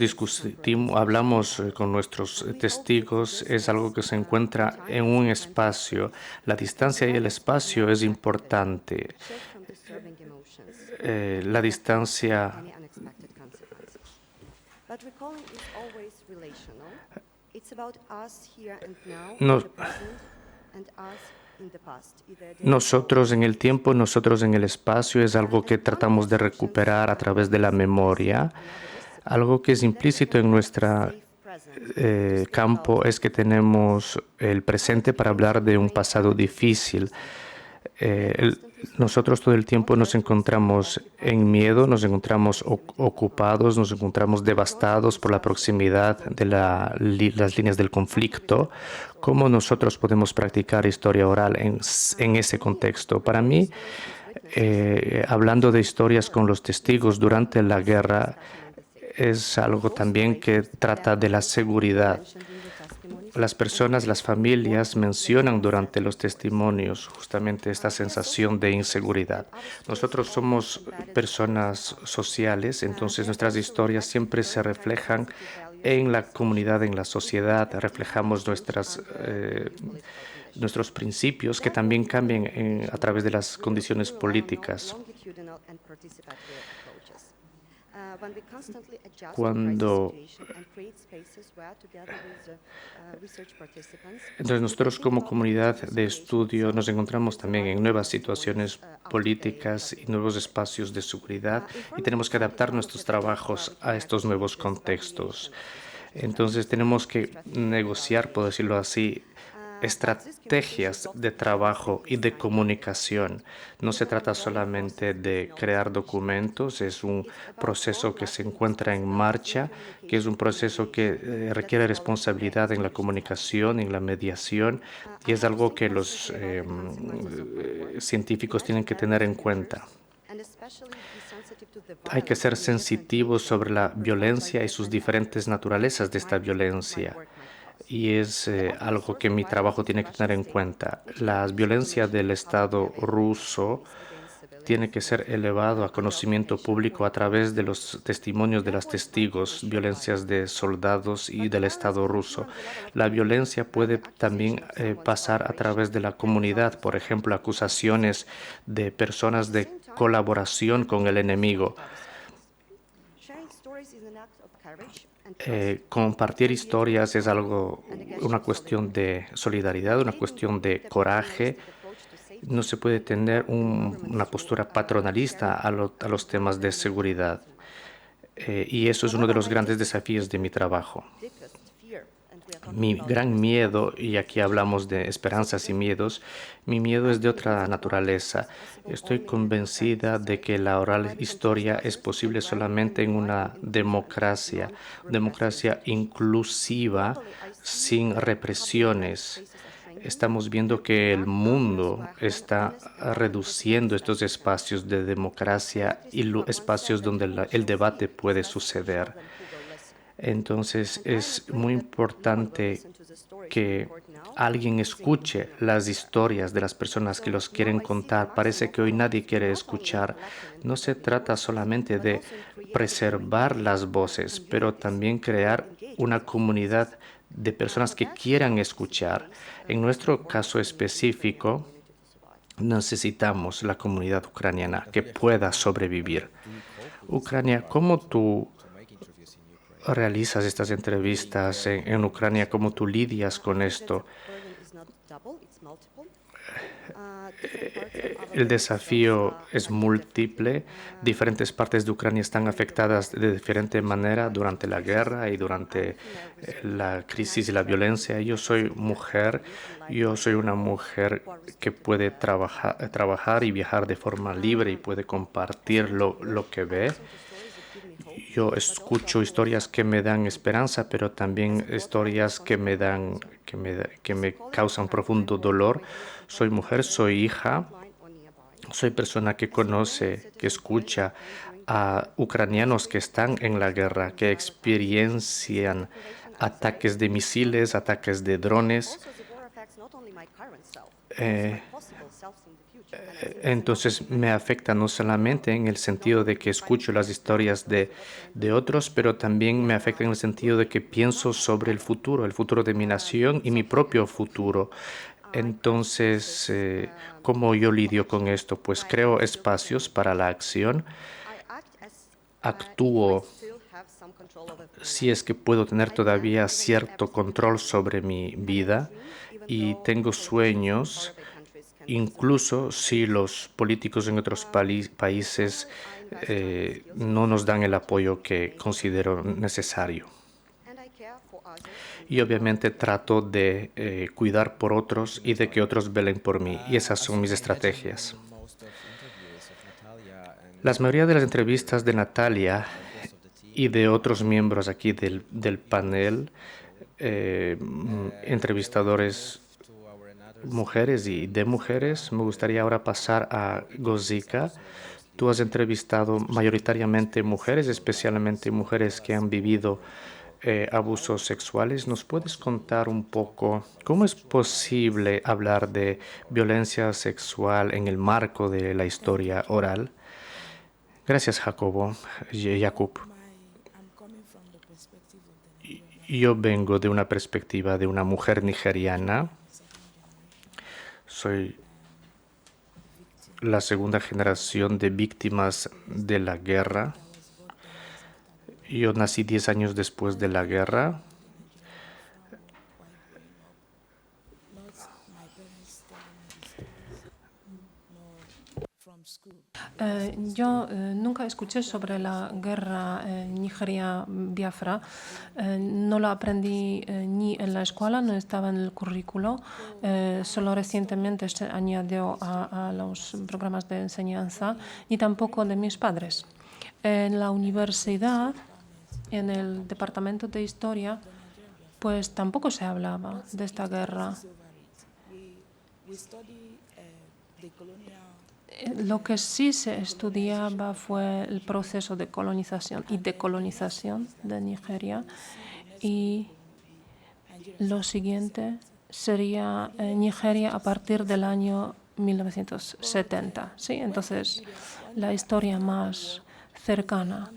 hablamos con nuestros testigos es algo que se encuentra en un espacio. La distancia y el espacio es importante. La distancia nosotros en el tiempo, nosotros en el espacio es algo que tratamos de recuperar a través de la memoria. Algo que es implícito en nuestro campo es que tenemos el presente para hablar de un pasado difícil. Nosotros todo el tiempo nos encontramos en miedo, nos encontramos ocupados, nos encontramos devastados por la proximidad de las líneas del conflicto. ¿Cómo nosotros podemos practicar historia oral en ese contexto? Para mí, hablando de historias con los testigos durante la guerra, es algo también que trata de la seguridad. Las personas, las familias mencionan durante los testimonios justamente esta sensación de inseguridad. Nosotros somos personas sociales, entonces nuestras historias siempre se reflejan en la comunidad, en la sociedad. Reflejamos nuestros principios que también cambian a través de las condiciones políticas. Entonces nosotros como comunidad de estudio nos encontramos también en nuevas situaciones políticas y nuevos espacios de seguridad, y tenemos que adaptar nuestros trabajos a estos nuevos contextos. Entonces tenemos que negociar, por decirlo así, estrategias de trabajo y de comunicación. No se trata solamente de crear documentos, es un proceso que se encuentra en marcha, que es un proceso que requiere responsabilidad en la comunicación, en la mediación, y es algo que los científicos tienen que tener en cuenta. Hay que ser sensitivos sobre la violencia y sus diferentes naturalezas de esta violencia. Y es algo que mi trabajo tiene que tener en cuenta. La violencia del Estado ruso tiene que ser elevado a conocimiento público a través de los testimonios de los testigos, violencias de soldados y del Estado ruso. La violencia puede también pasar a través de la comunidad, por ejemplo, acusaciones de personas de colaboración con el enemigo. Compartir historias es una cuestión de solidaridad, una cuestión de coraje. No se puede tener una postura patronalista a los temas de seguridad. Y eso es uno de los grandes desafíos de mi trabajo. Mi gran miedo, y aquí hablamos de esperanzas y miedos, mi miedo es de otra naturaleza. Estoy convencida de que la oral historia es posible solamente en una democracia inclusiva, sin represiones. Estamos viendo que el mundo está reduciendo estos espacios de democracia y los espacios donde el debate puede suceder. Entonces es muy importante que alguien escuche las historias de las personas que los quieren contar. Parece que hoy nadie quiere escuchar. No se trata solamente de preservar las voces, pero también crear una comunidad de personas que quieran escuchar. En nuestro caso específico, necesitamos la comunidad ucraniana que pueda sobrevivir. Ucrania, ¿cómo tú realizas estas entrevistas en Ucrania? ¿Cómo tú lidias con esto? El desafío es múltiple. Diferentes partes de Ucrania están afectadas de diferente manera durante la guerra y durante la crisis y la violencia. Yo soy mujer. Yo soy una mujer que puede trabajar y viajar de forma libre y puede compartir lo que ve. Yo escucho historias que me dan esperanza, pero también historias que me causan profundo dolor. Soy mujer, soy hija, soy persona que conoce, que escucha a ucranianos que están en la guerra, que experiencian ataques de misiles, ataques de drones. Entonces me afecta no solamente en el sentido de que escucho las historias de otros, pero también me afecta en el sentido de que pienso sobre el futuro de mi nación y mi propio futuro. Entonces, ¿cómo yo lidio con esto? Pues creo espacios para la acción. Actúo si es que puedo tener todavía cierto control sobre mi vida y tengo sueños. Incluso si los políticos en otros países no nos dan el apoyo que considero necesario. Y obviamente trato de cuidar por otros y de que otros velen por mí. Y esas son mis estrategias. La mayoría de las entrevistas de Natalia y de otros miembros aquí del panel, entrevistadores mujeres y de mujeres. Me gustaría ahora pasar a Gozika. Tú has entrevistado mayoritariamente mujeres, especialmente mujeres que han vivido abusos sexuales. ¿Nos puedes contar un poco cómo es posible hablar de violencia sexual en el marco de la historia oral? Gracias, Jakub. Yo vengo de una perspectiva de una mujer nigeriana. Soy la segunda generación de víctimas de la guerra. Yo nací 10 años después de la guerra. Yo nunca escuché sobre la guerra Nigeria-Biafra. No lo aprendí ni en la escuela, no estaba en el currículo. Solo recientemente se añadió a los programas de enseñanza, ni tampoco de mis padres. En la universidad, en el departamento de historia, pues tampoco se hablaba de esta guerra. Lo que sí se estudiaba fue el proceso de colonización y decolonización de Nigeria. Y lo siguiente sería Nigeria a partir del año 1970. ¿Sí? Entonces, la historia más cercana.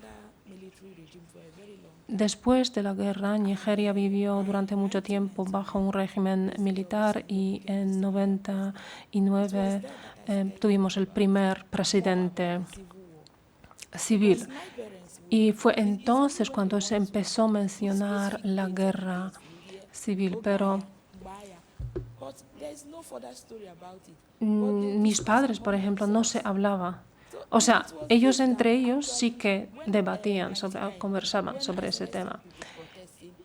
Después de la guerra, Nigeria vivió durante mucho tiempo bajo un régimen militar y en 99 tuvimos el primer presidente civil. Y fue entonces cuando se empezó a mencionar la guerra civil, pero mis padres, por ejemplo, no se hablaba. O sea, ellos entre ellos sí que debatían, conversaban sobre ese tema.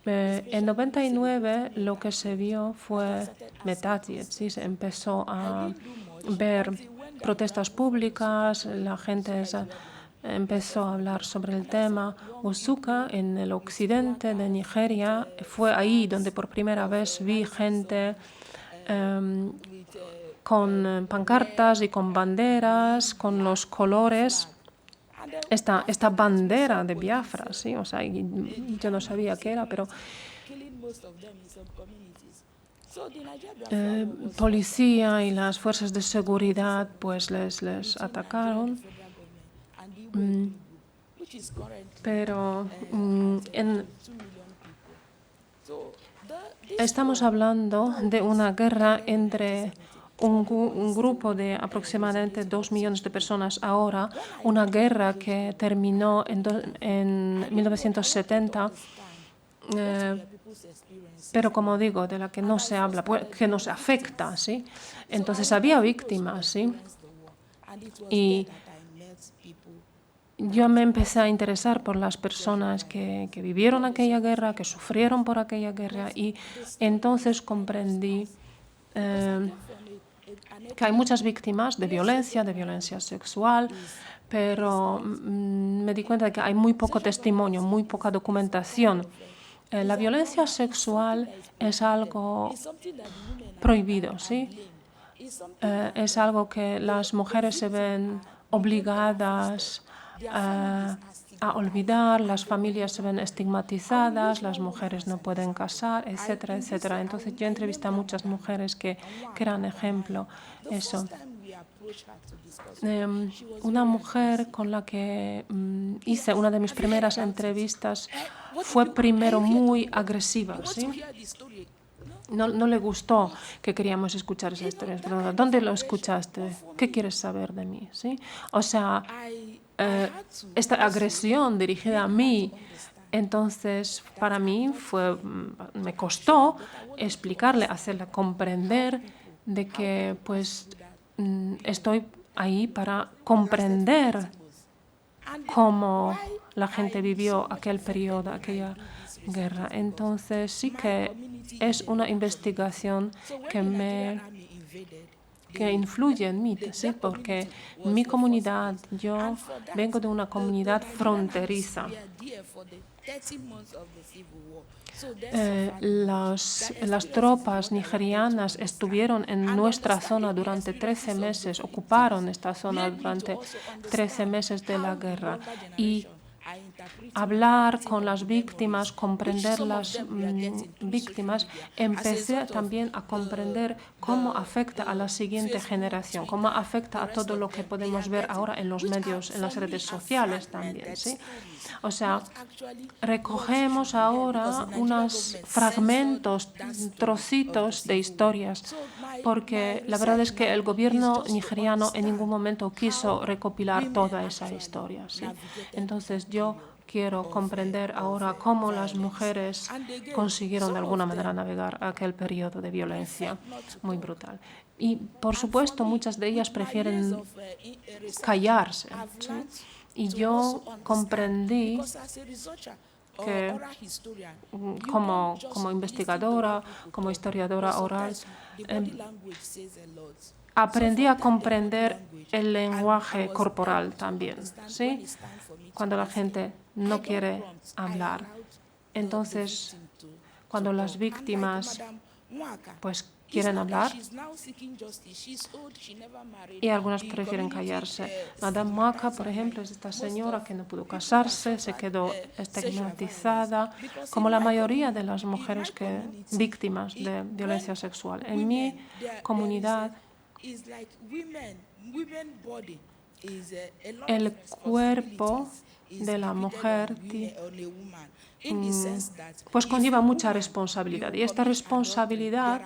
En 99 lo que se vio fue Metatiet, ¿sí? Se empezó a ver protestas públicas, la gente empezó a hablar sobre el tema. Usuka, en el occidente de Nigeria, fue ahí donde por primera vez vi gente con pancartas y con banderas, con los colores, esta bandera de Biafra, ¿sí? O sea, yo no sabía qué era, pero policía y las fuerzas de seguridad pues les atacaron. Pero estamos hablando de una guerra entre un grupo de aproximadamente 2 millones de personas ahora, una guerra que terminó en 1970, pero como digo, de la que no se habla, que no se afecta, ¿sí? Entonces había víctimas, ¿sí? Y yo me empecé a interesar por las personas que vivieron aquella guerra, que sufrieron por aquella guerra, y entonces comprendí que hay muchas víctimas de violencia sexual, pero me di cuenta de que hay muy poco testimonio, muy poca documentación. La violencia sexual es algo prohibido, ¿sí? Es algo que las mujeres se ven obligadas a olvidar, las familias se ven estigmatizadas, las mujeres no pueden casar, etcétera, etcétera. Entonces yo entrevisté a muchas mujeres que eran ejemplo. Eso. Una mujer con la que hice una de mis primeras entrevistas fue primero muy agresiva, ¿sí? No le gustó que queríamos escuchar esa historia. Pero, ¿dónde lo escuchaste? ¿Qué quieres saber de mí? ¿Sí? O sea, esta agresión dirigida a mí, entonces para mí me costó explicarle, hacerle comprender de que pues estoy ahí para comprender cómo la gente vivió aquel periodo, aquella guerra. Entonces sí que es una investigación que influye en mí, ¿sí? Porque mi comunidad, yo vengo de una comunidad fronteriza. Las tropas nigerianas estuvieron en nuestra zona durante 13 meses, ocuparon esta zona durante 13 meses de la guerra. Y hablar con las víctimas, comprender las víctimas, empecé también a comprender cómo afecta a la siguiente generación, cómo afecta a todo lo que podemos ver ahora en los medios, en las redes sociales también, ¿sí? O sea, recogemos ahora unos fragmentos, trocitos de historias, porque la verdad es que el gobierno nigeriano en ningún momento quiso recopilar toda esa historia, ¿sí? Entonces yo quiero comprender ahora cómo las mujeres consiguieron de alguna manera navegar aquel periodo de violencia muy brutal. Y, por supuesto, muchas de ellas prefieren callarse, ¿sí? Y yo comprendí que como investigadora, como historiadora oral, aprendí a comprender el lenguaje corporal también, ¿sí? Cuando la gente no quiere hablar. Entonces, cuando las víctimas pues quieren hablar y algunas prefieren callarse. Madame Mwaka, por ejemplo, es esta señora que no pudo casarse, se quedó estigmatizada, como la mayoría de las mujeres víctimas de violencia sexual. En mi comunidad, el cuerpo de la mujer pues conlleva mucha responsabilidad, y esta responsabilidad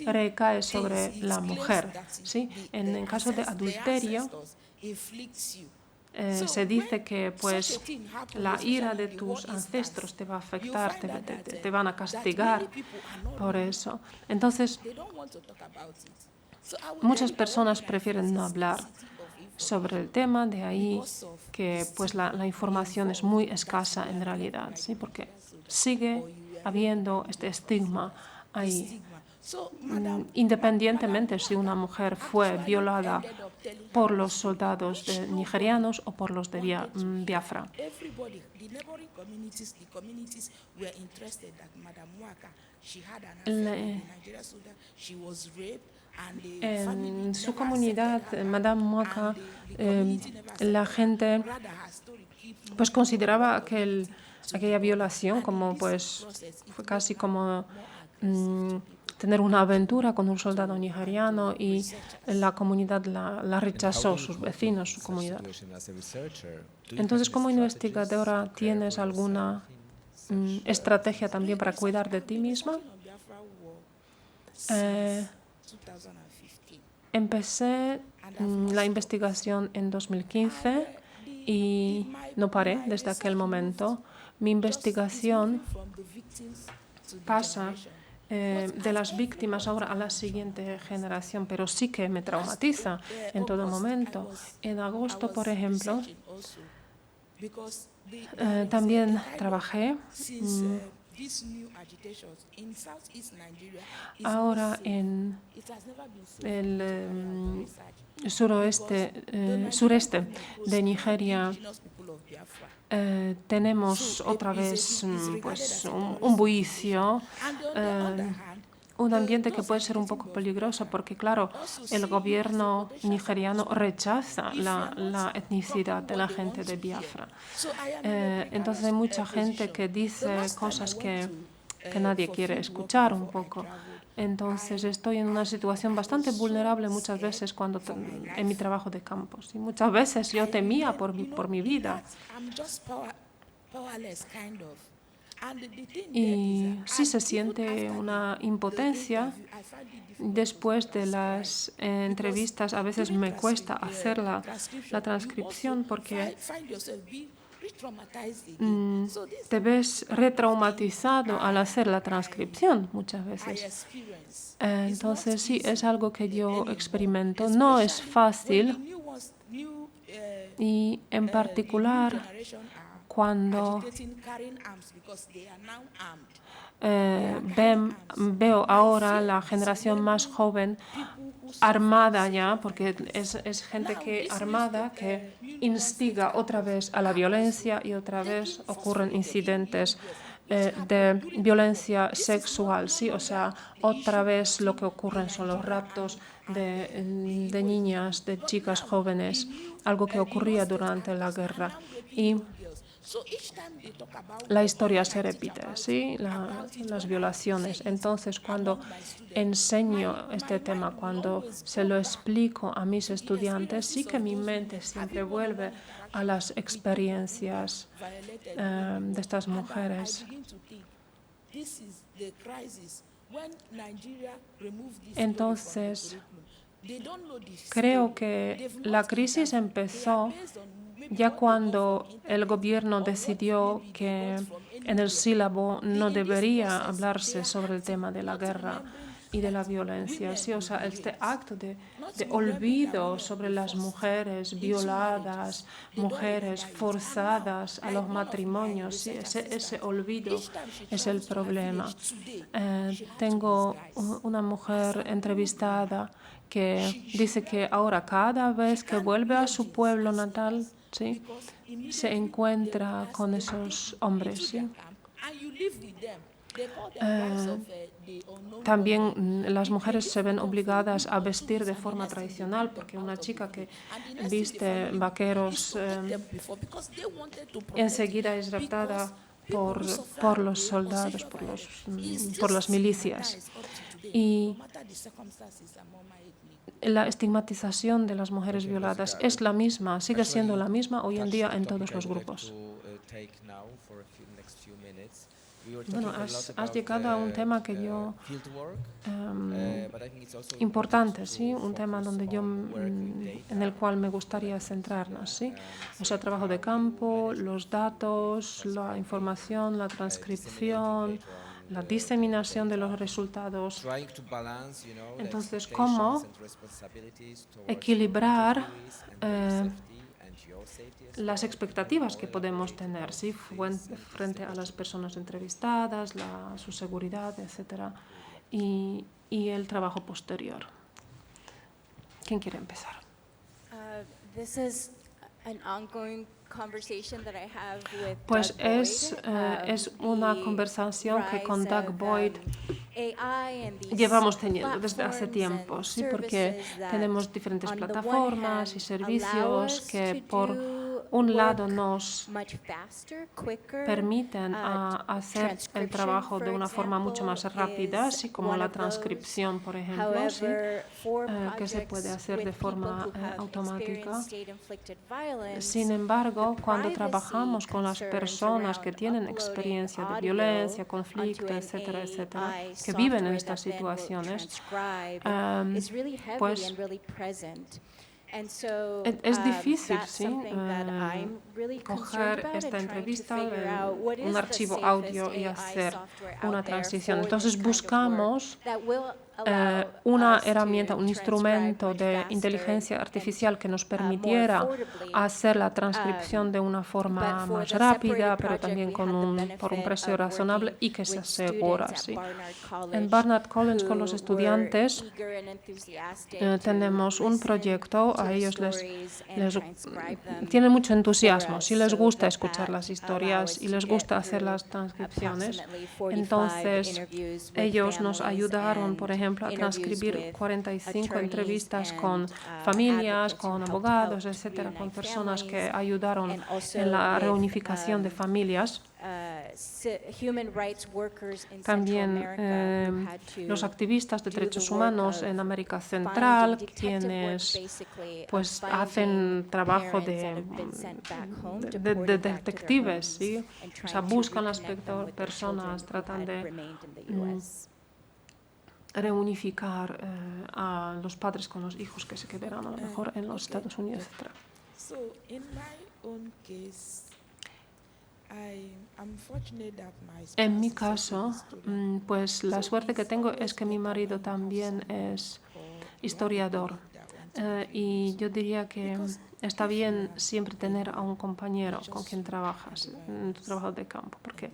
recae sobre la mujer, ¿sí? En caso de adulterio, se dice que pues la ira de tus ancestros te va a afectar, te van a castigar por eso. Entonces, muchas personas prefieren no hablar sobre el tema, de ahí que pues la información es muy escasa en realidad, ¿sí? Porque sigue habiendo este estigma ahí. Independientemente si una mujer fue violada por los soldados nigerianos o por los de Biafra. En su comunidad, Madame Mwaka, la gente pues consideraba aquella violación como pues fue casi como tener una aventura con un soldado nigeriano, y la comunidad la rechazó, sus vecinos, su comunidad. Entonces, como investigadora, ¿tienes alguna estrategia también para cuidar de ti misma? Empecé la investigación en 2015 y no paré desde aquel momento. Mi investigación pasa de las víctimas ahora a la siguiente generación, pero sí que me traumatiza en todo momento. En agosto, por ejemplo, también trabajé ahora en el sureste de Nigeria. Tenemos otra vez pues, un bullicio, un ambiente que puede ser un poco peligroso porque, claro, el gobierno nigeriano rechaza la etnicidad de la gente de Biafra. Entonces hay mucha gente que dice cosas que nadie quiere escuchar un poco. Entonces estoy en una situación bastante vulnerable muchas veces en mi trabajo de campo. ¿Sí? Muchas veces yo temía por mi vida. Y sí se siente una impotencia. Después de las entrevistas a veces me cuesta hacer la transcripción porque te ves retraumatizado al hacer la transcripción muchas veces. Entonces sí, es algo que yo experimento. No es fácil, y en particular cuando veo ahora la generación más joven armada ya, porque es gente armada que instiga otra vez a la violencia, y otra vez ocurren incidentes de violencia sexual, ¿sí? O sea, otra vez lo que ocurren son los raptos de niñas, de chicas jóvenes, algo que ocurría durante la guerra. Y la historia se repite, ¿sí? Las violaciones. Entonces, cuando enseño este tema, cuando se lo explico a mis estudiantes, sí que mi mente siempre vuelve a las experiencias de estas mujeres. Entonces, creo que la crisis empezó Ya cuando el gobierno decidió que en el sílabo no debería hablarse sobre el tema de la guerra y de la violencia, sí, o sea, este acto de olvido sobre las mujeres violadas, mujeres forzadas a los matrimonios, sí, ese olvido es el problema. Tengo una mujer entrevistada que dice que ahora cada vez que vuelve a su pueblo natal, ¿sí?, se encuentra con esos hombres, ¿sí? También las mujeres se ven obligadas a vestir de forma tradicional, porque una chica que viste vaqueros enseguida es raptada por los soldados, por las milicias. Y la estigmatización de las mujeres violadas es la misma, sigue siendo la misma hoy en día en todos los grupos. Bueno, has llegado a un tema que yo importante, sí, un tema donde yo en el cual me gustaría centrarnos, sí, o sea, trabajo de campo, los datos, la información, la transcripción, la diseminación de los resultados. Entonces, ¿cómo equilibrar las expectativas que podemos tener, ¿sí?, frente a las personas entrevistadas, su seguridad, etcétera, y el trabajo posterior? ¿Quién quiere empezar? Pues es una conversación que con Doug Boyd llevamos teniendo desde hace tiempo, ¿sí?, porque tenemos diferentes plataformas y servicios que por un lado nos permiten hacer el trabajo de una forma mucho más rápida, así como la transcripción, por ejemplo, ¿sí?, que se puede hacer de forma automática. Sin embargo, cuando trabajamos con las personas que tienen experiencia de violencia, conflicto, etcétera, etcétera, que viven en estas situaciones, pues es difícil, ¿sí?, coger esta entrevista, un archivo audio y hacer una transición. Entonces buscamos una herramienta, un instrumento de inteligencia artificial que nos permitiera hacer la transcripción de una forma más rápida, pero también por un precio razonable y que se asegura, ¿sí? En Barnard College con los estudiantes tenemos un proyecto, a ellos tienen mucho entusiasmo, si les gusta escuchar las historias y les gusta hacer las transcripciones. Entonces ellos nos ayudaron, por ejemplo, a transcribir 45 entrevistas con familias, con abogados, etcétera, con personas que ayudaron en la reunificación de familias. También los activistas de derechos humanos en América Central, quienes pues hacen trabajo de detectives, ¿sí? O sea, buscan las personas, tratan de reunificar a los padres con los hijos que se quedaron a lo mejor en los Estados Unidos, etc. En mi caso, pues la suerte que tengo es que mi marido también es historiador, y yo diría que está bien siempre tener a un compañero con quien trabajas en tu trabajo de campo, porque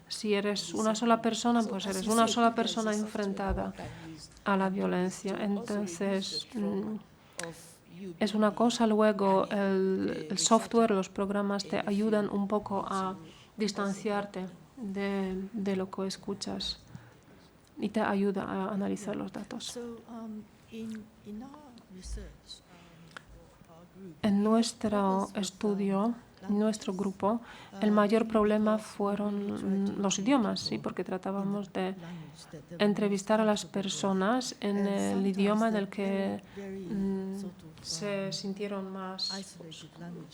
si eres una sola persona, pues eres una sola persona enfrentada a la violencia. Entonces, es una cosa, luego el software, los programas te ayudan un poco a distanciarte de lo que escuchas y te ayuda a analizar los datos. En nuestro estudio, en nuestro grupo, el mayor problema fueron los idiomas, ¿sí? Porque tratábamos de entrevistar a las personas en el idioma en el que se sintieron más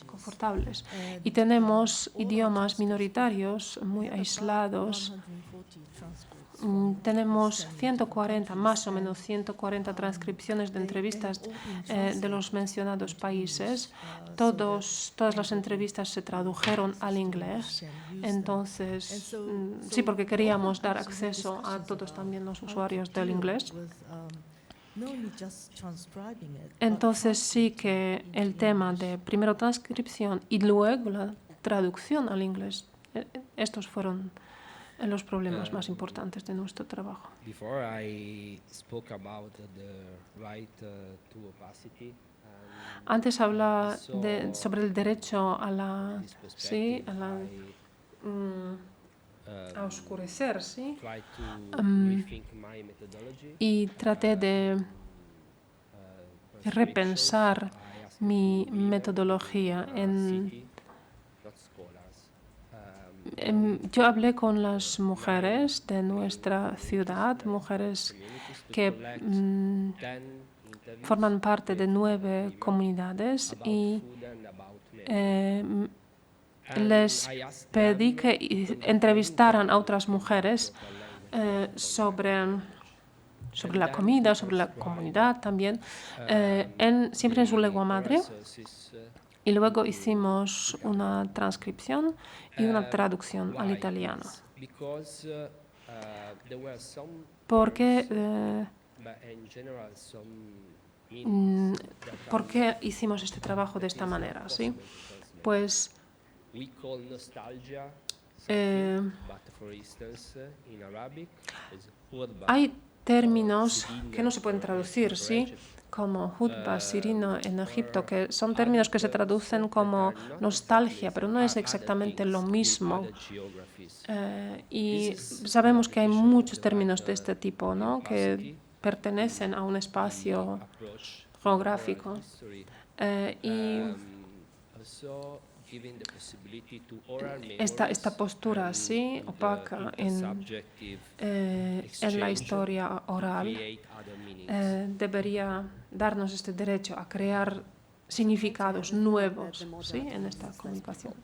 confortables. Y tenemos idiomas minoritarios muy aislados, tenemos 140, más o menos 140 transcripciones de entrevistas de los mencionados países. Todas las entrevistas se tradujeron al inglés. Entonces, sí, porque queríamos dar acceso a todos también los usuarios del inglés. Entonces sí que el tema de primero transcripción y luego la traducción al inglés, estos fueron los problemas más importantes de nuestro trabajo. Before I spoke about the right to opacity. Antes hablaba sobre el derecho a la, sí, a oscurecer, sí. Y traté de repensar mi metodología. Yo hablé con las mujeres de nuestra ciudad, mujeres que forman parte de 9 comunidades, y les pedí que entrevistaran a otras mujeres sobre la comida, sobre la comunidad también, siempre en su lengua madre. Y luego hicimos una transcripción y una traducción al italiano. Porque ¿por qué hicimos este trabajo de esta manera? ¿Sí? Pues hay términos que no se pueden traducir, ¿sí? Como hutba, sirino en Egipto, que son términos que se traducen como nostalgia, pero no es exactamente lo mismo. Y sabemos que hay muchos términos de este tipo, ¿no? Que pertenecen a un espacio geográfico. Y esta postura así, opaca en la historia oral, debería darnos este derecho a crear significados nuevos, ¿sí?, en esta comunicación.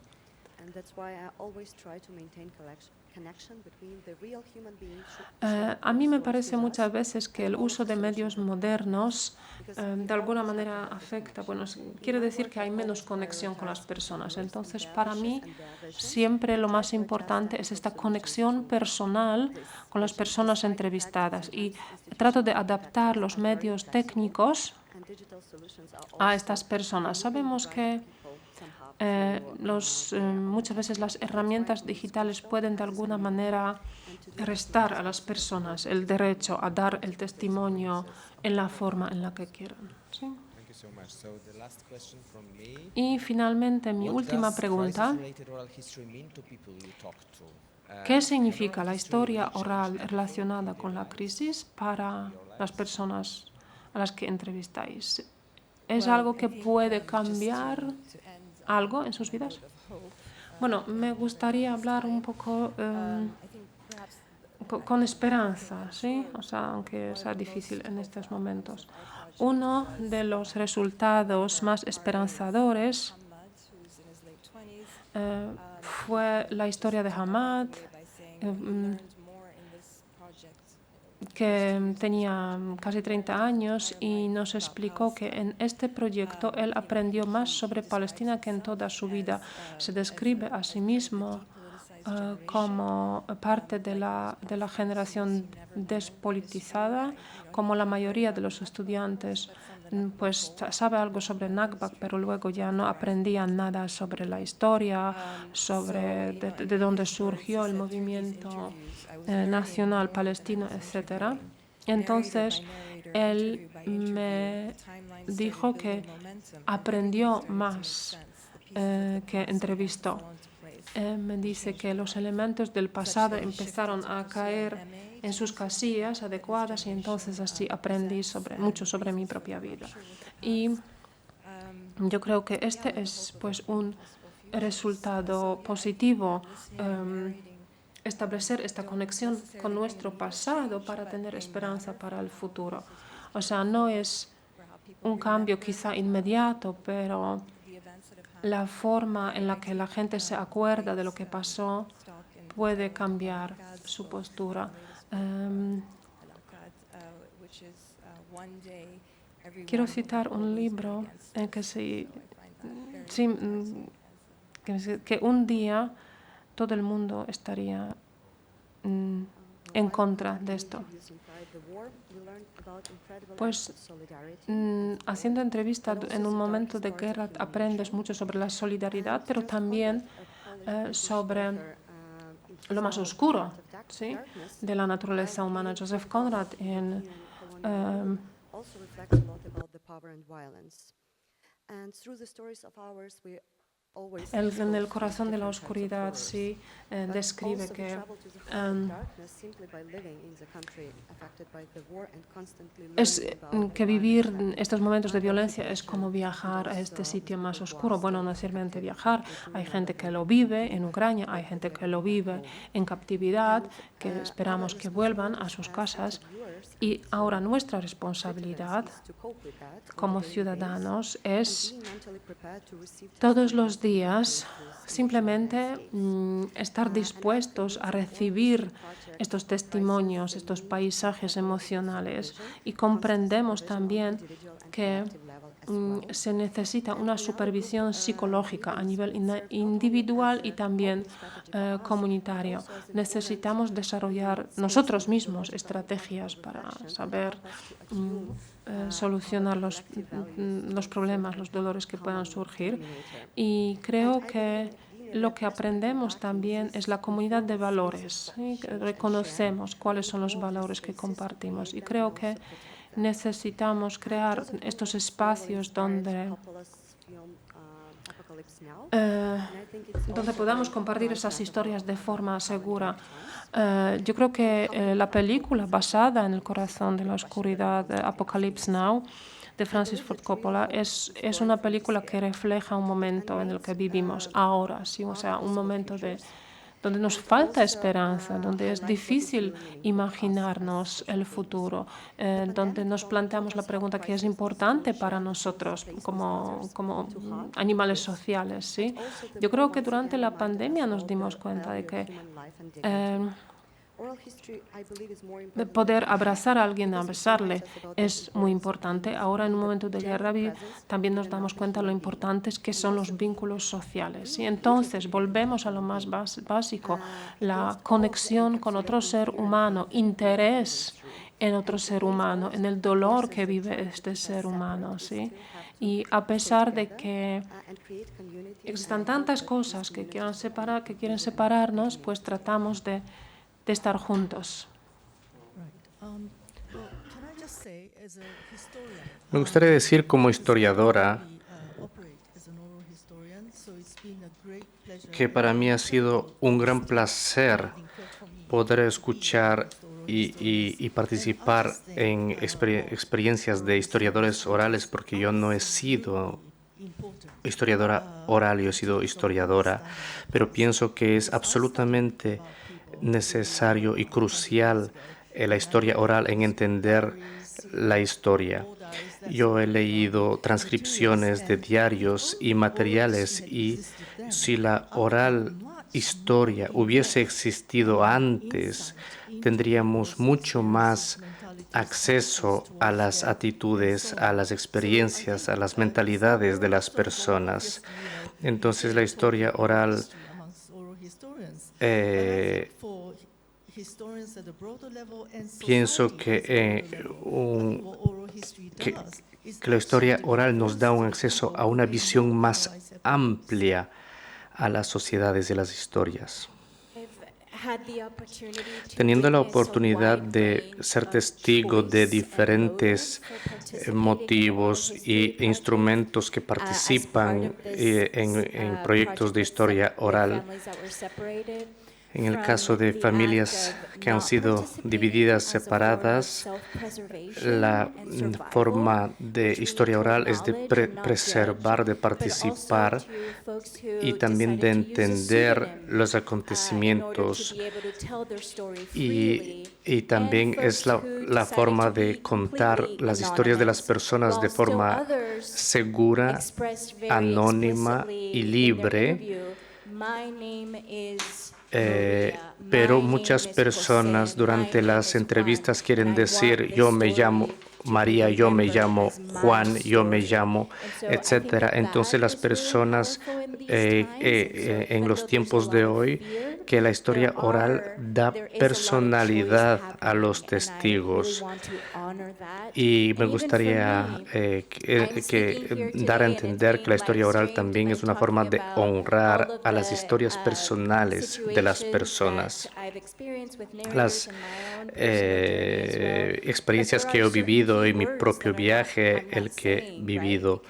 A mí me parece muchas veces que el uso de medios modernos de alguna manera afecta, bueno, quiere decir que hay menos conexión con las personas. Entonces, para mí, siempre lo más importante es esta conexión personal con las personas entrevistadas, y trato de adaptar los medios técnicos a estas personas. Sabemos que muchas veces las herramientas digitales pueden de alguna manera restar a las personas el derecho a dar el testimonio en la forma en la que quieran, ¿sí? Y finalmente mi última pregunta: ¿qué significa la historia oral relacionada con la crisis para las personas a las que entrevistáis? ¿Es algo que puede cambiar algo en sus vidas? Bueno, me gustaría hablar un poco con esperanza, ¿sí? O sea, aunque sea difícil en estos momentos. Uno de los resultados más esperanzadores fue la historia de Hamad, que tenía casi 30 años y nos explicó que en este proyecto él aprendió más sobre Palestina que en toda su vida. Se describe a sí mismo como parte de la generación despolitizada, como la mayoría de los estudiantes. Pues sabe algo sobre Nakba, pero luego ya no aprendía nada sobre la historia, sobre de dónde surgió el movimiento nacional palestino, etc. Entonces, él me dijo que aprendió más que entrevistó. Me dice que los elementos del pasado empezaron a caer en sus casillas adecuadas, y entonces así aprendí mucho sobre mi propia vida. Y yo creo que este es pues un resultado positivo, establecer esta conexión con nuestro pasado para tener esperanza para el futuro. O sea, no es un cambio quizá inmediato, pero la forma en la que la gente se acuerda de lo que pasó puede cambiar su postura. Quiero citar un libro en que que un día todo el mundo estaría en contra de esto. Pues haciendo entrevistas en un momento de guerra aprendes mucho sobre la solidaridad, pero también sobre lo más oscuro, ¿sí?, de la naturaleza humana. Joseph Conrad en El corazón de la oscuridad sí describe que vivir estos momentos de violencia es como viajar a este sitio más oscuro. Bueno, no es simplemente viajar, hay gente que lo vive en Ucrania, hay gente que lo vive en captividad, que esperamos que vuelvan a sus casas. Y ahora nuestra responsabilidad como ciudadanos es todos los días simplemente estar dispuestos a recibir estos testimonios, estos paisajes emocionales, y comprendemos también que se necesita una supervisión psicológica a nivel individual y también comunitario. Necesitamos desarrollar nosotros mismos estrategias para saber solucionar los problemas, los dolores que puedan surgir. Y creo que lo que aprendemos también es la comunidad de valores, ¿sí? Reconocemos cuáles son los valores que compartimos, y creo que necesitamos crear estos espacios donde podamos compartir esas historias de forma segura. Yo creo que la película basada en El corazón de la oscuridad, Apocalypse Now, de Francis Ford Coppola, es una película que refleja un momento en el que vivimos ahora, ¿sí? O sea, un momento donde nos falta esperanza, donde es difícil imaginarnos el futuro, donde nos planteamos la pregunta que es importante para nosotros como animales sociales, ¿sí? Yo creo que durante la pandemia nos dimos cuenta de que poder abrazar a alguien, abrazarle, es muy importante. Ahora, en un momento de guerra, también nos damos cuenta de lo importantes que son los vínculos sociales. Y entonces volvemos a lo más básico, la conexión con otro ser humano, interés en otro ser humano, en el dolor que vive este ser humano, ¿sí? Y a pesar de que existan tantas cosas que quieren separarnos, pues tratamos de estar juntos. Me gustaría decir, como historiadora, que para mí ha sido un gran placer poder escuchar y participar en experiencias de historiadores orales, porque yo no he sido historiadora oral, yo he sido historiadora, pero pienso que es absolutamente necesario y crucial la historia oral en entender la historia. Yo he leído transcripciones de diarios y materiales, y si la oral historia hubiese existido antes, tendríamos mucho más acceso a las actitudes, a las experiencias, a las mentalidades de las personas. Entonces, la historia oral pienso que la historia oral nos da un acceso a una visión más amplia a las sociedades y las historias. Teniendo la oportunidad de ser testigo de diferentes motivos e instrumentos que participan en proyectos de historia oral, en el caso de familias que han sido divididas, separadas, la forma de historia oral es de preservar, de participar y también de entender los acontecimientos. Y también es la forma de contar las historias de las personas de forma segura, anónima y libre, Pero muchas personas durante las entrevistas quieren decir, yo me llamo María, yo me llamo Juan, yo me llamo, etcétera. Entonces las personas en los tiempos de hoy, que la historia oral da personalidad a los testigos. Y me gustaría dar a entender que la historia oral también es una forma de honrar a las historias personales de las personas. Las experiencias que he vivido en mi propio viaje, el que he vivido.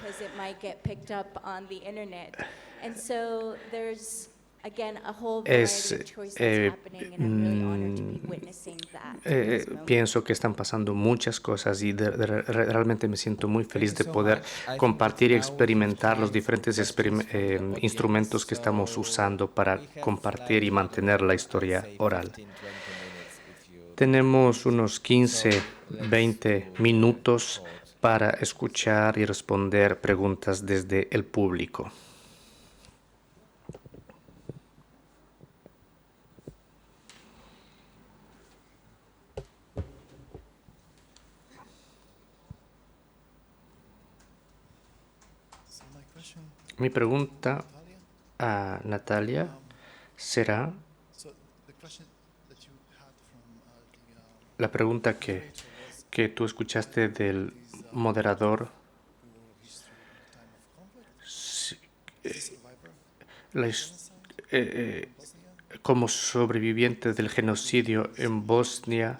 Pienso que están pasando muchas cosas y realmente me siento muy feliz de poder compartir y experimentar los diferentes instrumentos que estamos usando para compartir y mantener la historia oral. Tenemos unos 15, 20 minutos para escuchar y responder preguntas desde el público. Mi pregunta a Natalia será la pregunta que tú escuchaste del moderador. Como sobreviviente del genocidio en Bosnia,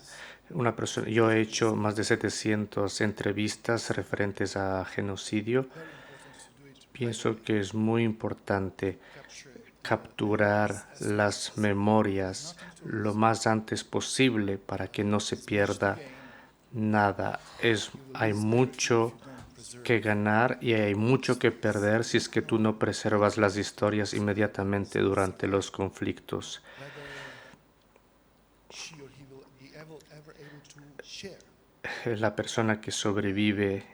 yo he hecho más de 700 entrevistas referentes a genocidio. Pienso que es muy importante capturar las memorias lo más antes posible para que no se pierda nada. Hay mucho que ganar y hay mucho que perder si es que tú no preservas las historias inmediatamente durante los conflictos. La persona que sobrevive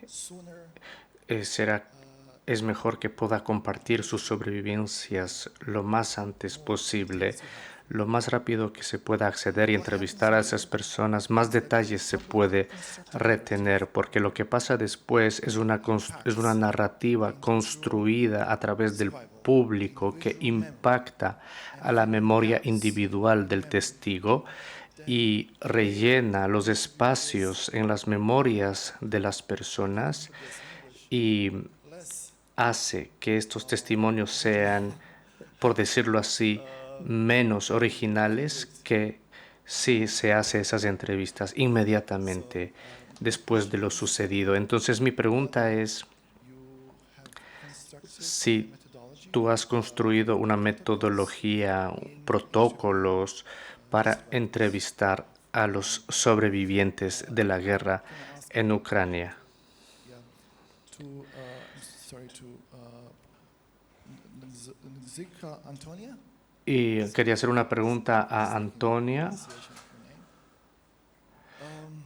es mejor que pueda compartir sus sobrevivencias lo más antes posible, lo más rápido que se pueda acceder y entrevistar a esas personas, más detalles se puede retener, porque lo que pasa después es una narrativa construida a través del público que impacta a la memoria individual del testigo y rellena los espacios en las memorias de las personas y hace que estos testimonios sean, por decirlo así, menos originales que si se hace esas entrevistas inmediatamente después de lo sucedido. Entonces mi pregunta es si tú has construido una metodología, protocolos para entrevistar a los sobrevivientes de la guerra en Ucrania. Y quería hacer una pregunta a Antonia.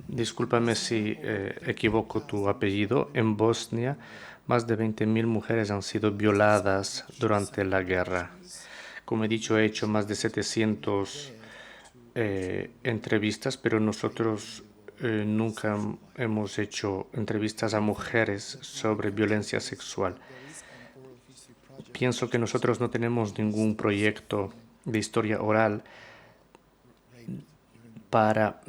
Discúlpame si equivoco tu apellido. En Bosnia, más de 20.000 mujeres han sido violadas durante la guerra. Como he dicho, he hecho más de 700 entrevistas, pero nosotros nunca hemos hecho entrevistas a mujeres sobre violencia sexual. Pienso que nosotros no tenemos ningún proyecto de historia oral para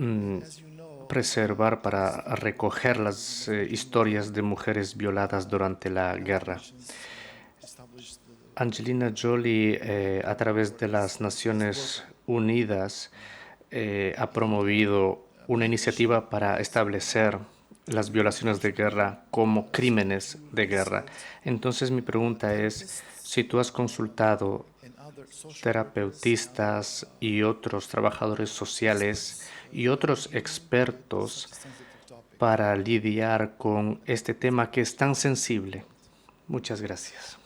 preservar, para recoger las historias de mujeres violadas durante la guerra. Angelina Jolie, a través de las Naciones Unidas, ha promovido una iniciativa para establecer las violaciones de guerra como crímenes de guerra. Entonces mi pregunta es si tú has consultado terapeutistas y otros trabajadores sociales y otros expertos para lidiar con este tema que es tan sensible. Muchas gracias.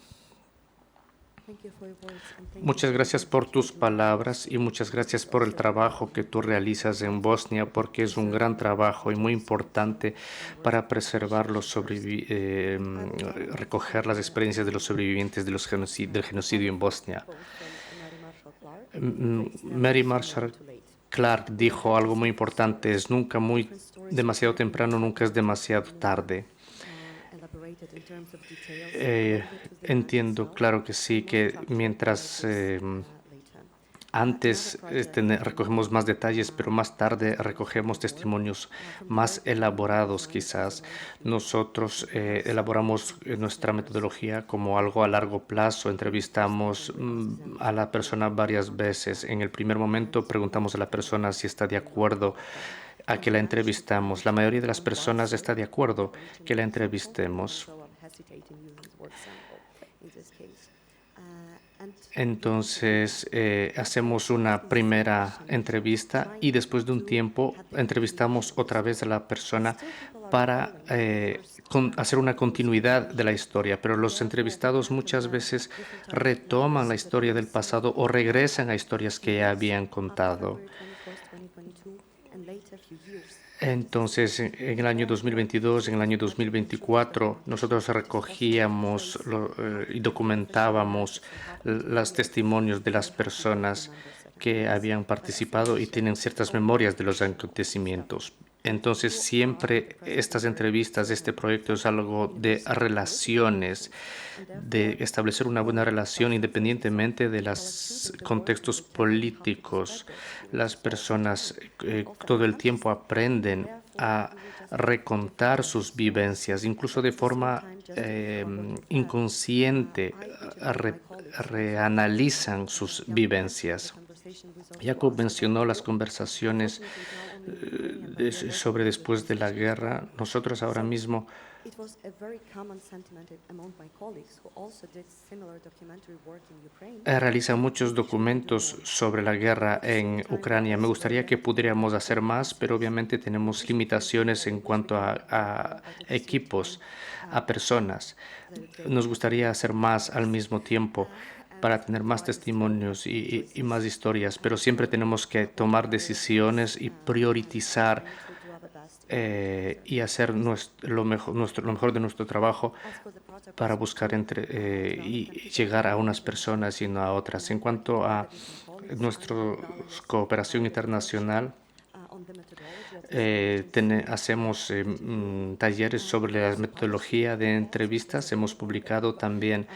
Muchas gracias por tus palabras y muchas gracias por el trabajo que tú realizas en Bosnia, porque es un gran trabajo y muy importante para preservar recoger las experiencias de los sobrevivientes del genocidio en Bosnia. Mary Marshall Clark dijo algo muy importante: es nunca demasiado temprano, nunca es demasiado tarde. Entiendo, claro que sí, que mientras antes recogemos más detalles, pero más tarde recogemos testimonios más elaborados quizás. Nosotros elaboramos nuestra metodología como algo a largo plazo. Entrevistamos a la persona varias veces. En el primer momento preguntamos a la persona si está de acuerdo a que la entrevistamos. La mayoría de las personas está de acuerdo que la entrevistemos. Entonces, hacemos una primera entrevista y después de un tiempo entrevistamos otra vez a la persona para hacer una continuidad de la historia. Pero los entrevistados muchas veces retoman la historia del pasado o regresan a historias que ya habían contado. Entonces, en el año 2022, en el año 2024, nosotros recogíamos y documentábamos los testimonios de las personas que habían participado y tienen ciertas memorias de los acontecimientos. Entonces, siempre estas entrevistas, este proyecto es algo de relaciones, de establecer una buena relación independientemente de los contextos políticos. Las personas todo el tiempo aprenden a recontar sus vivencias, incluso de forma inconsciente, reanalizan sus vivencias. Jacob mencionó las conversaciones sobre después de la guerra. Nosotros ahora mismo realizan muchos documentos sobre la guerra en Ucrania. Me gustaría que pudiéramos hacer más, pero obviamente tenemos limitaciones en cuanto a equipos, a personas. Nos gustaría hacer más al mismo tiempo para tener más testimonios y más historias, pero siempre tenemos que tomar decisiones y priorizar y hacer lo mejor de nuestro trabajo para buscar y llegar a unas personas y no a otras. En cuanto a nuestra cooperación internacional, hacemos talleres sobre la metodología de entrevistas. Hemos publicado también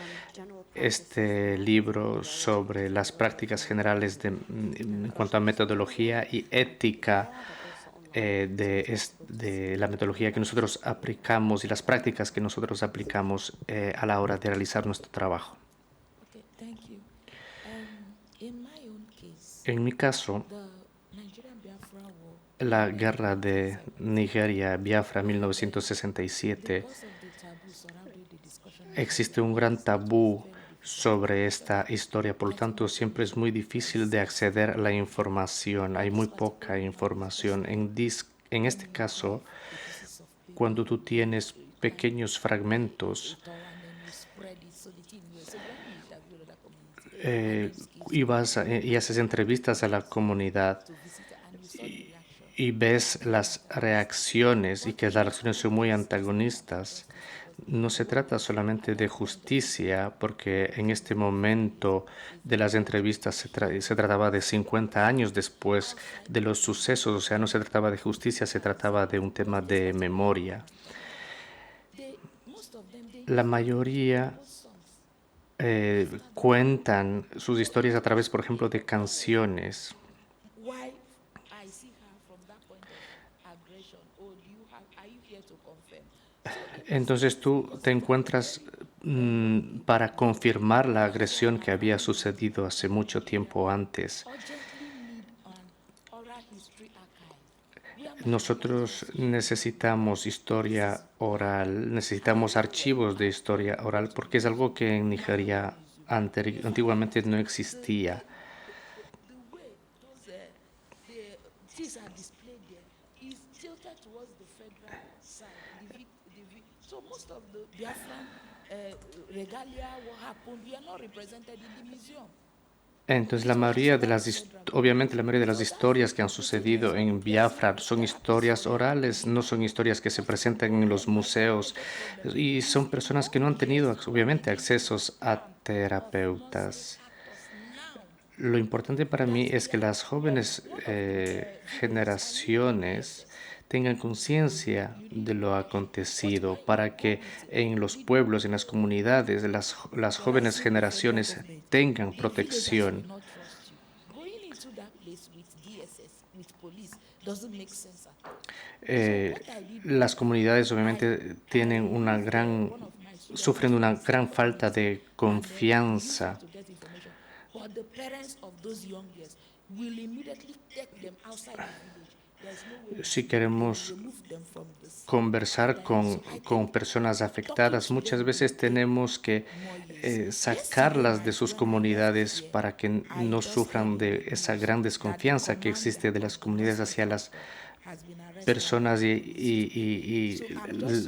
este libro sobre las prácticas generales en cuanto a metodología y ética de la metodología que nosotros aplicamos y las prácticas que nosotros aplicamos a la hora de realizar nuestro trabajo. En mi caso, la guerra de Nigeria, Biafra, 1967, existe un gran tabú sobre esta historia, por lo tanto siempre es muy difícil de acceder a la información, hay muy poca información. En este caso, cuando tú tienes pequeños fragmentos y haces entrevistas a la comunidad y ves las reacciones y que las reacciones son muy antagonistas, no se trata solamente de justicia, porque en este momento de las entrevistas se trataba de 50 años después de los sucesos, o sea, no se trataba de justicia, se trataba de un tema de memoria. La mayoría cuentan sus historias a través, por ejemplo, de canciones. Entonces tú te encuentras para confirmar la agresión que había sucedido hace mucho tiempo antes. Nosotros necesitamos historia oral, necesitamos archivos de historia oral, porque es algo que en Nigeria antiguamente no existía. Entonces, obviamente la mayoría de las historias que han sucedido en Biafra son historias orales, no son historias que se presentan en los museos, y son personas que no han tenido, obviamente, accesos a terapeutas. lo importante para mí es que las jóvenes generaciones tengan conciencia de lo acontecido para que en los pueblos, en las comunidades, las jóvenes generaciones tengan protección. Not trust you. Going into that place with DSS, with police, doesn't make sense at all. Las comunidades obviamente tienen sufren una gran falta de confianza. To get information. But the parents of those young girls will immediately take them outside the village. There's no way Si queremos to remove them from this. conversar con personas afectadas, muchas veces tenemos que sacarlas de sus comunidades para que no sufran de esa gran desconfianza que existe de las comunidades hacia las Has been arrested. personas y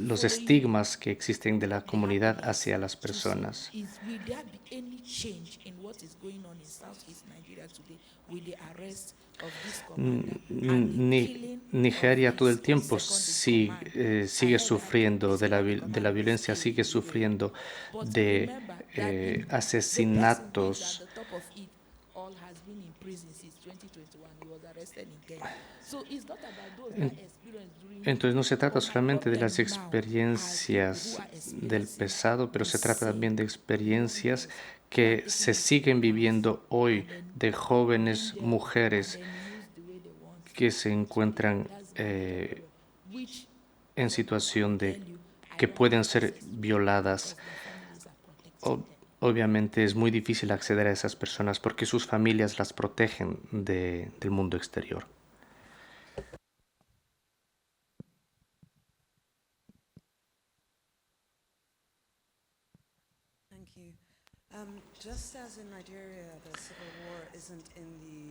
los estigmas que existen de la comunidad hacia las personas. Will there be any change in what is going on in Southeast Nigeria today with the arrest of this commander? Nigeria todo el tiempo sigue sufriendo de la violencia, sigue sufriendo de asesinatos. Entonces no se trata solamente de las experiencias del pasado, pero se trata también de experiencias que se siguen viviendo hoy de jóvenes mujeres que se encuentran en situación de que pueden ser violadas. Obviamente es muy difícil acceder a esas personas porque sus familias las protegen del mundo exterior.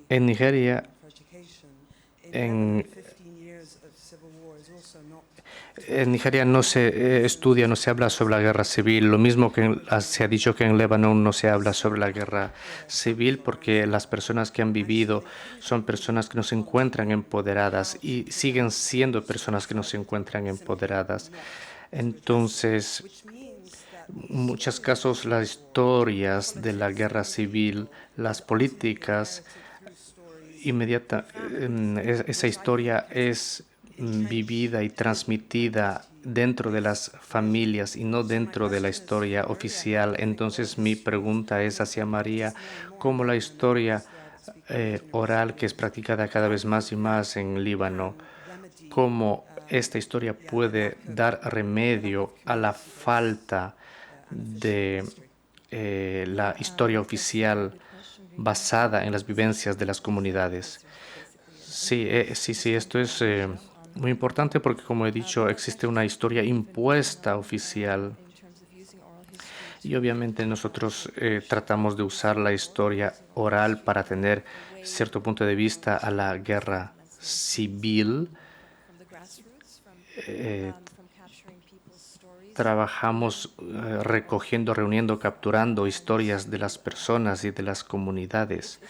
En Nigeria, en Nigeria no se estudia, no se habla sobre la guerra civil. Lo mismo que se ha dicho que en Líbano no se habla sobre la guerra civil porque las personas que han vivido son personas que no se encuentran empoderadas y siguen siendo personas que no se encuentran empoderadas. Entonces, en muchos casos las historias de la guerra civil, las políticas, esa historia es vivida y transmitida dentro de las familias y no dentro de la historia oficial. Entonces mi pregunta es hacia María, ¿cómo la historia oral que es practicada cada vez más y más en Líbano, cómo esta historia puede dar remedio a la falta de la historia oficial basada en las vivencias de las comunidades? Sí, esto es muy importante porque, como he dicho, existe una historia impuesta oficial y obviamente nosotros tratamos de usar la historia oral para tener cierto punto de vista a la guerra civil. Trabajamos recogiendo, reuniendo, capturando historias de las personas y de las comunidades.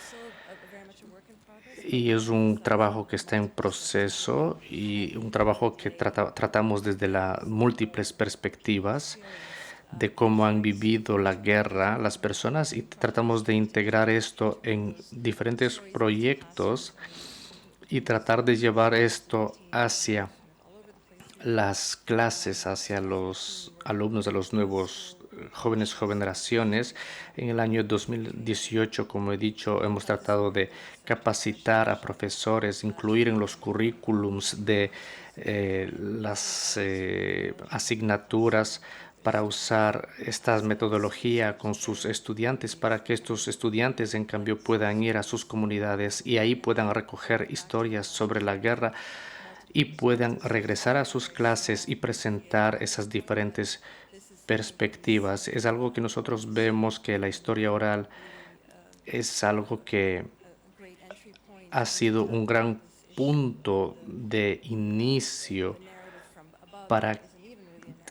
Y es un trabajo que está en proceso y un trabajo que tratamos desde las múltiples perspectivas de cómo han vivido la guerra las personas y tratamos de integrar esto en diferentes proyectos y tratar de llevar esto hacia las clases, hacia los alumnos de los nuevos jóvenes generaciones. En el año 2018, como he dicho, hemos tratado de capacitar a profesores, incluir en los currículums de las asignaturas para usar esta metodología con sus estudiantes para que estos estudiantes, en cambio, puedan ir a sus comunidades y ahí puedan recoger historias sobre la guerra y puedan regresar a sus clases y presentar esas diferentes perspectivas. Es algo que nosotros vemos que la historia oral es algo que ha sido un gran punto de inicio para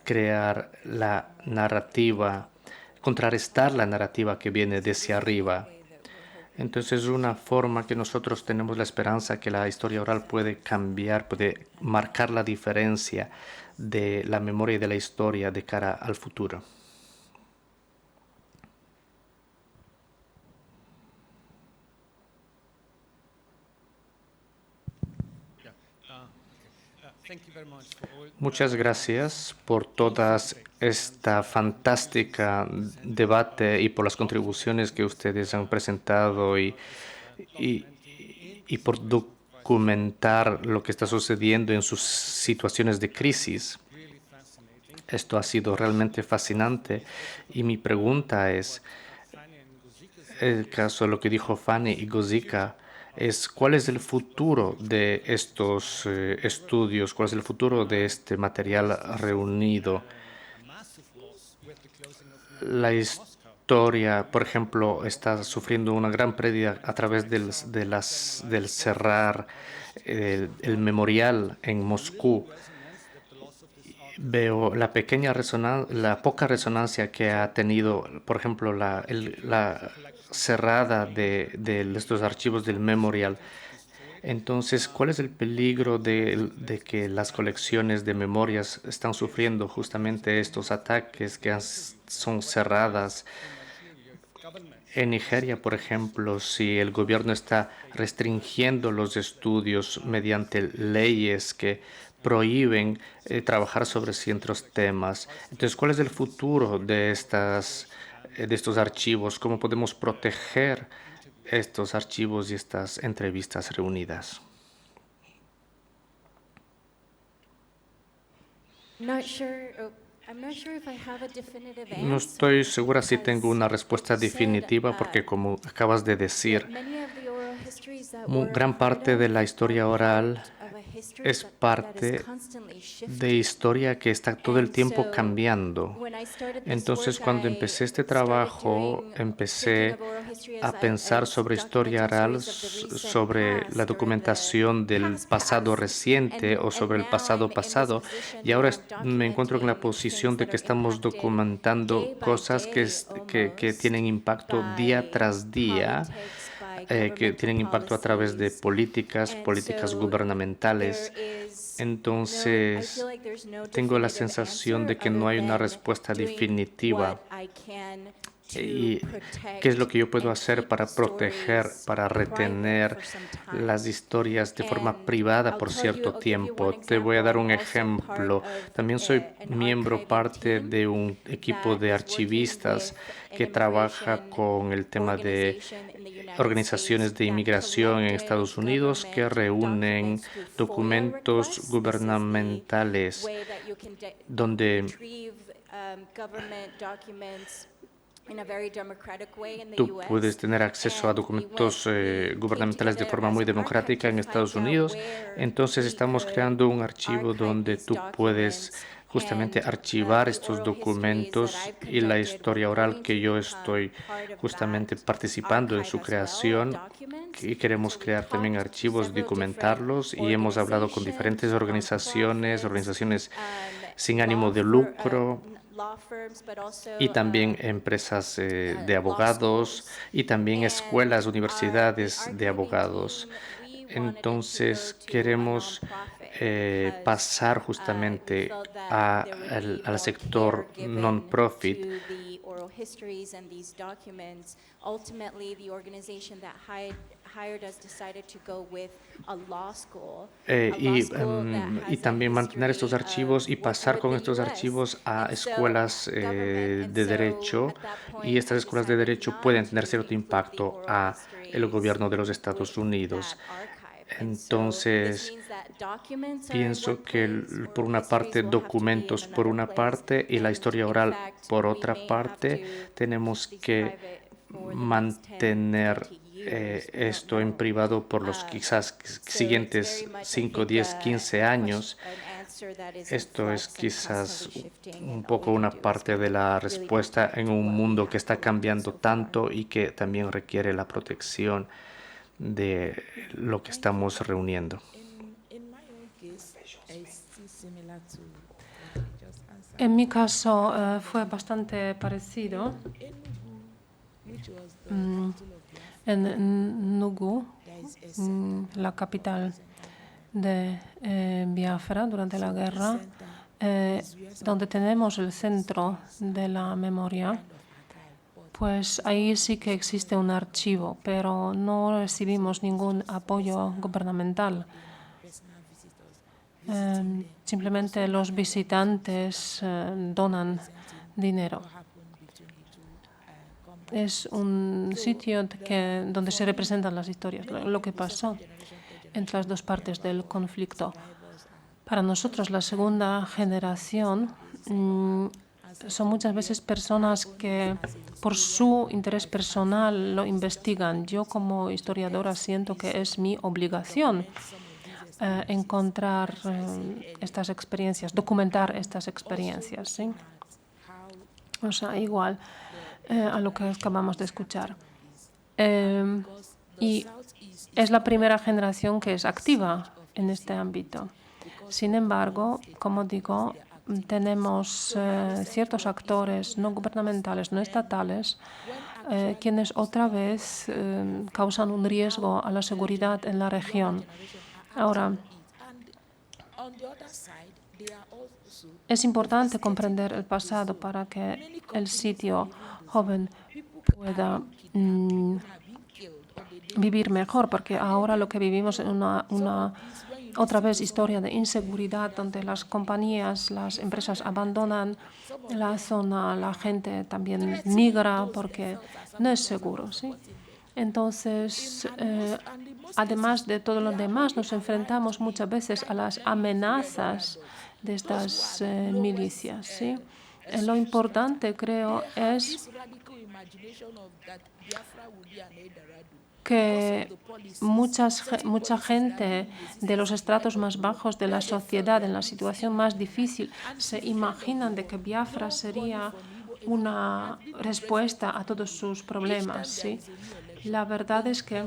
crear la narrativa, contrarrestar la narrativa que viene desde arriba. Entonces es una forma que nosotros tenemos la esperanza que la historia oral puede cambiar, puede marcar la diferencia de la memoria y de la historia de cara al futuro. Muchas gracias por toda esta fantástica debate y por las contribuciones que ustedes han presentado y por documentar lo que está sucediendo en sus situaciones de crisis. Esto ha sido realmente fascinante y mi pregunta es, el caso de lo que dijo Fanny y Gozika, es cuál es el futuro de estos estudios, cuál es el futuro de este material reunido. La historia, por ejemplo, está sufriendo una gran pérdida a través del cerrar el memorial en Moscú. Veo la poca resonancia que ha tenido, por ejemplo, la cerrada de estos archivos del memorial. Entonces, ¿cuál es el peligro de que las colecciones de memorias están sufriendo justamente estos ataques que son cerradas? En Nigeria, por ejemplo, si el gobierno está restringiendo los estudios mediante leyes que prohíben trabajar sobre ciertos temas. Entonces, ¿cuál es el futuro de estos archivos? ¿Cómo podemos proteger estos archivos y estas entrevistas reunidas? No estoy segura si tengo una respuesta definitiva porque, como acabas de decir, gran parte de la historia oral es parte de historia que está todo el tiempo cambiando. Entonces, cuando empecé este trabajo, empecé a pensar sobre historia oral, sobre la documentación del pasado reciente o sobre el pasado pasado, y ahora me encuentro en la posición de que estamos documentando cosas que tienen impacto día tras día, que tienen impacto a través de políticas gubernamentales. Entonces, tengo la sensación de que no hay una respuesta definitiva. ¿Y qué es lo que yo puedo hacer para proteger, para retener las historias de forma privada por cierto tiempo? Te voy a dar un ejemplo. También soy parte de un equipo de archivistas que trabaja con el tema de organizaciones de inmigración en Estados Unidos que reúnen documentos gubernamentales donde tú puedes tener acceso a documentos gubernamentales de forma muy democrática en Estados Unidos. Entonces estamos creando un archivo donde tú puedes justamente archivar estos documentos y la historia oral que yo estoy justamente participando en su creación. Y queremos crear también archivos, documentarlos, y hemos hablado con diferentes organizaciones sin ánimo de lucro, y también empresas de abogados y también escuelas, universidades de abogados. Entonces queremos pasar justamente al sector non-profit. Y también mantener estos archivos y pasar con estos archivos a escuelas de derecho, y estas escuelas de derecho pueden tener cierto impacto a el gobierno de los Estados Unidos. Entonces, pienso que por una parte documentos por una parte y la historia oral por otra parte, tenemos que mantener esto en privado por los quizás siguientes 5, 10, 15 años. Esto es quizás un poco una parte de la respuesta en un mundo que está cambiando tanto y que también requiere la protección de lo que estamos reuniendo. En mi caso fue bastante parecido. En Nugu, la capital de Biafra durante la guerra, donde tenemos el centro de la memoria, pues ahí sí que existe un archivo, pero no recibimos ningún apoyo gubernamental. Simplemente los visitantes donan dinero. Es un sitio donde se representan las historias, lo que pasó entre las dos partes del conflicto. Para nosotros, la segunda generación son muchas veces personas que por su interés personal lo investigan. Yo como historiadora siento que es mi obligación encontrar estas experiencias, documentar estas experiencias, ¿sí? O sea, igual a lo que acabamos de escuchar. Y es la primera generación que es activa en este ámbito. Sin embargo, como digo, tenemos ciertos actores no gubernamentales, no estatales, quienes otra vez causan un riesgo a la seguridad en la región. Ahora, es importante comprender el pasado para que el sitio joven pueda vivir mejor, porque ahora lo que vivimos es una otra vez historia de inseguridad donde las compañías, las empresas abandonan la zona, la gente también migra porque no es seguro, ¿sí? Entonces, además de todo lo demás, nos enfrentamos muchas veces a las amenazas de estas milicias, ¿sí? Lo importante, creo, es que mucha gente de los estratos más bajos de la sociedad, en la situación más difícil, se imaginan de que Biafra sería una respuesta a todos sus problemas, ¿sí? La verdad es que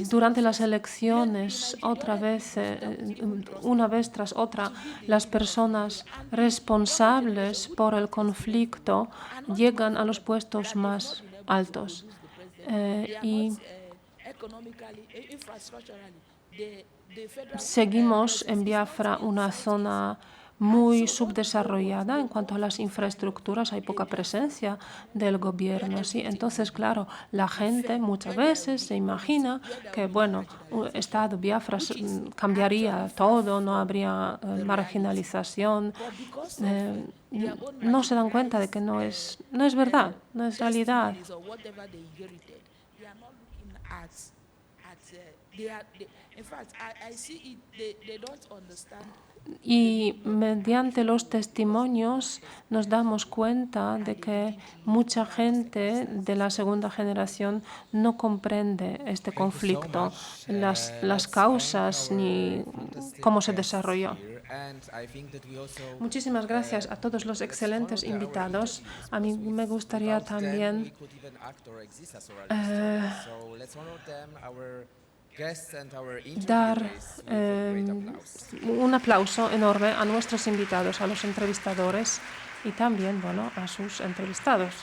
durante las elecciones, otra vez, una vez tras otra, las personas responsables por el conflicto llegan a los puestos más altos. Y seguimos en Biafra una zona muy subdesarrollada en cuanto a las infraestructuras, hay poca presencia del gobierno, ¿sí? Entonces, claro, la gente muchas veces se imagina que, bueno, un Estado Biafra cambiaría todo, no habría marginalización. No se dan cuenta de que no es verdad, no es realidad. Y mediante los testimonios nos damos cuenta de que mucha gente de la segunda generación no comprende este conflicto, las causas ni cómo se desarrolló. Muchísimas gracias a todos los excelentes invitados. A mí me gustaría también dar un aplauso enorme a nuestros invitados, a los entrevistadores y también, bueno, a sus entrevistados.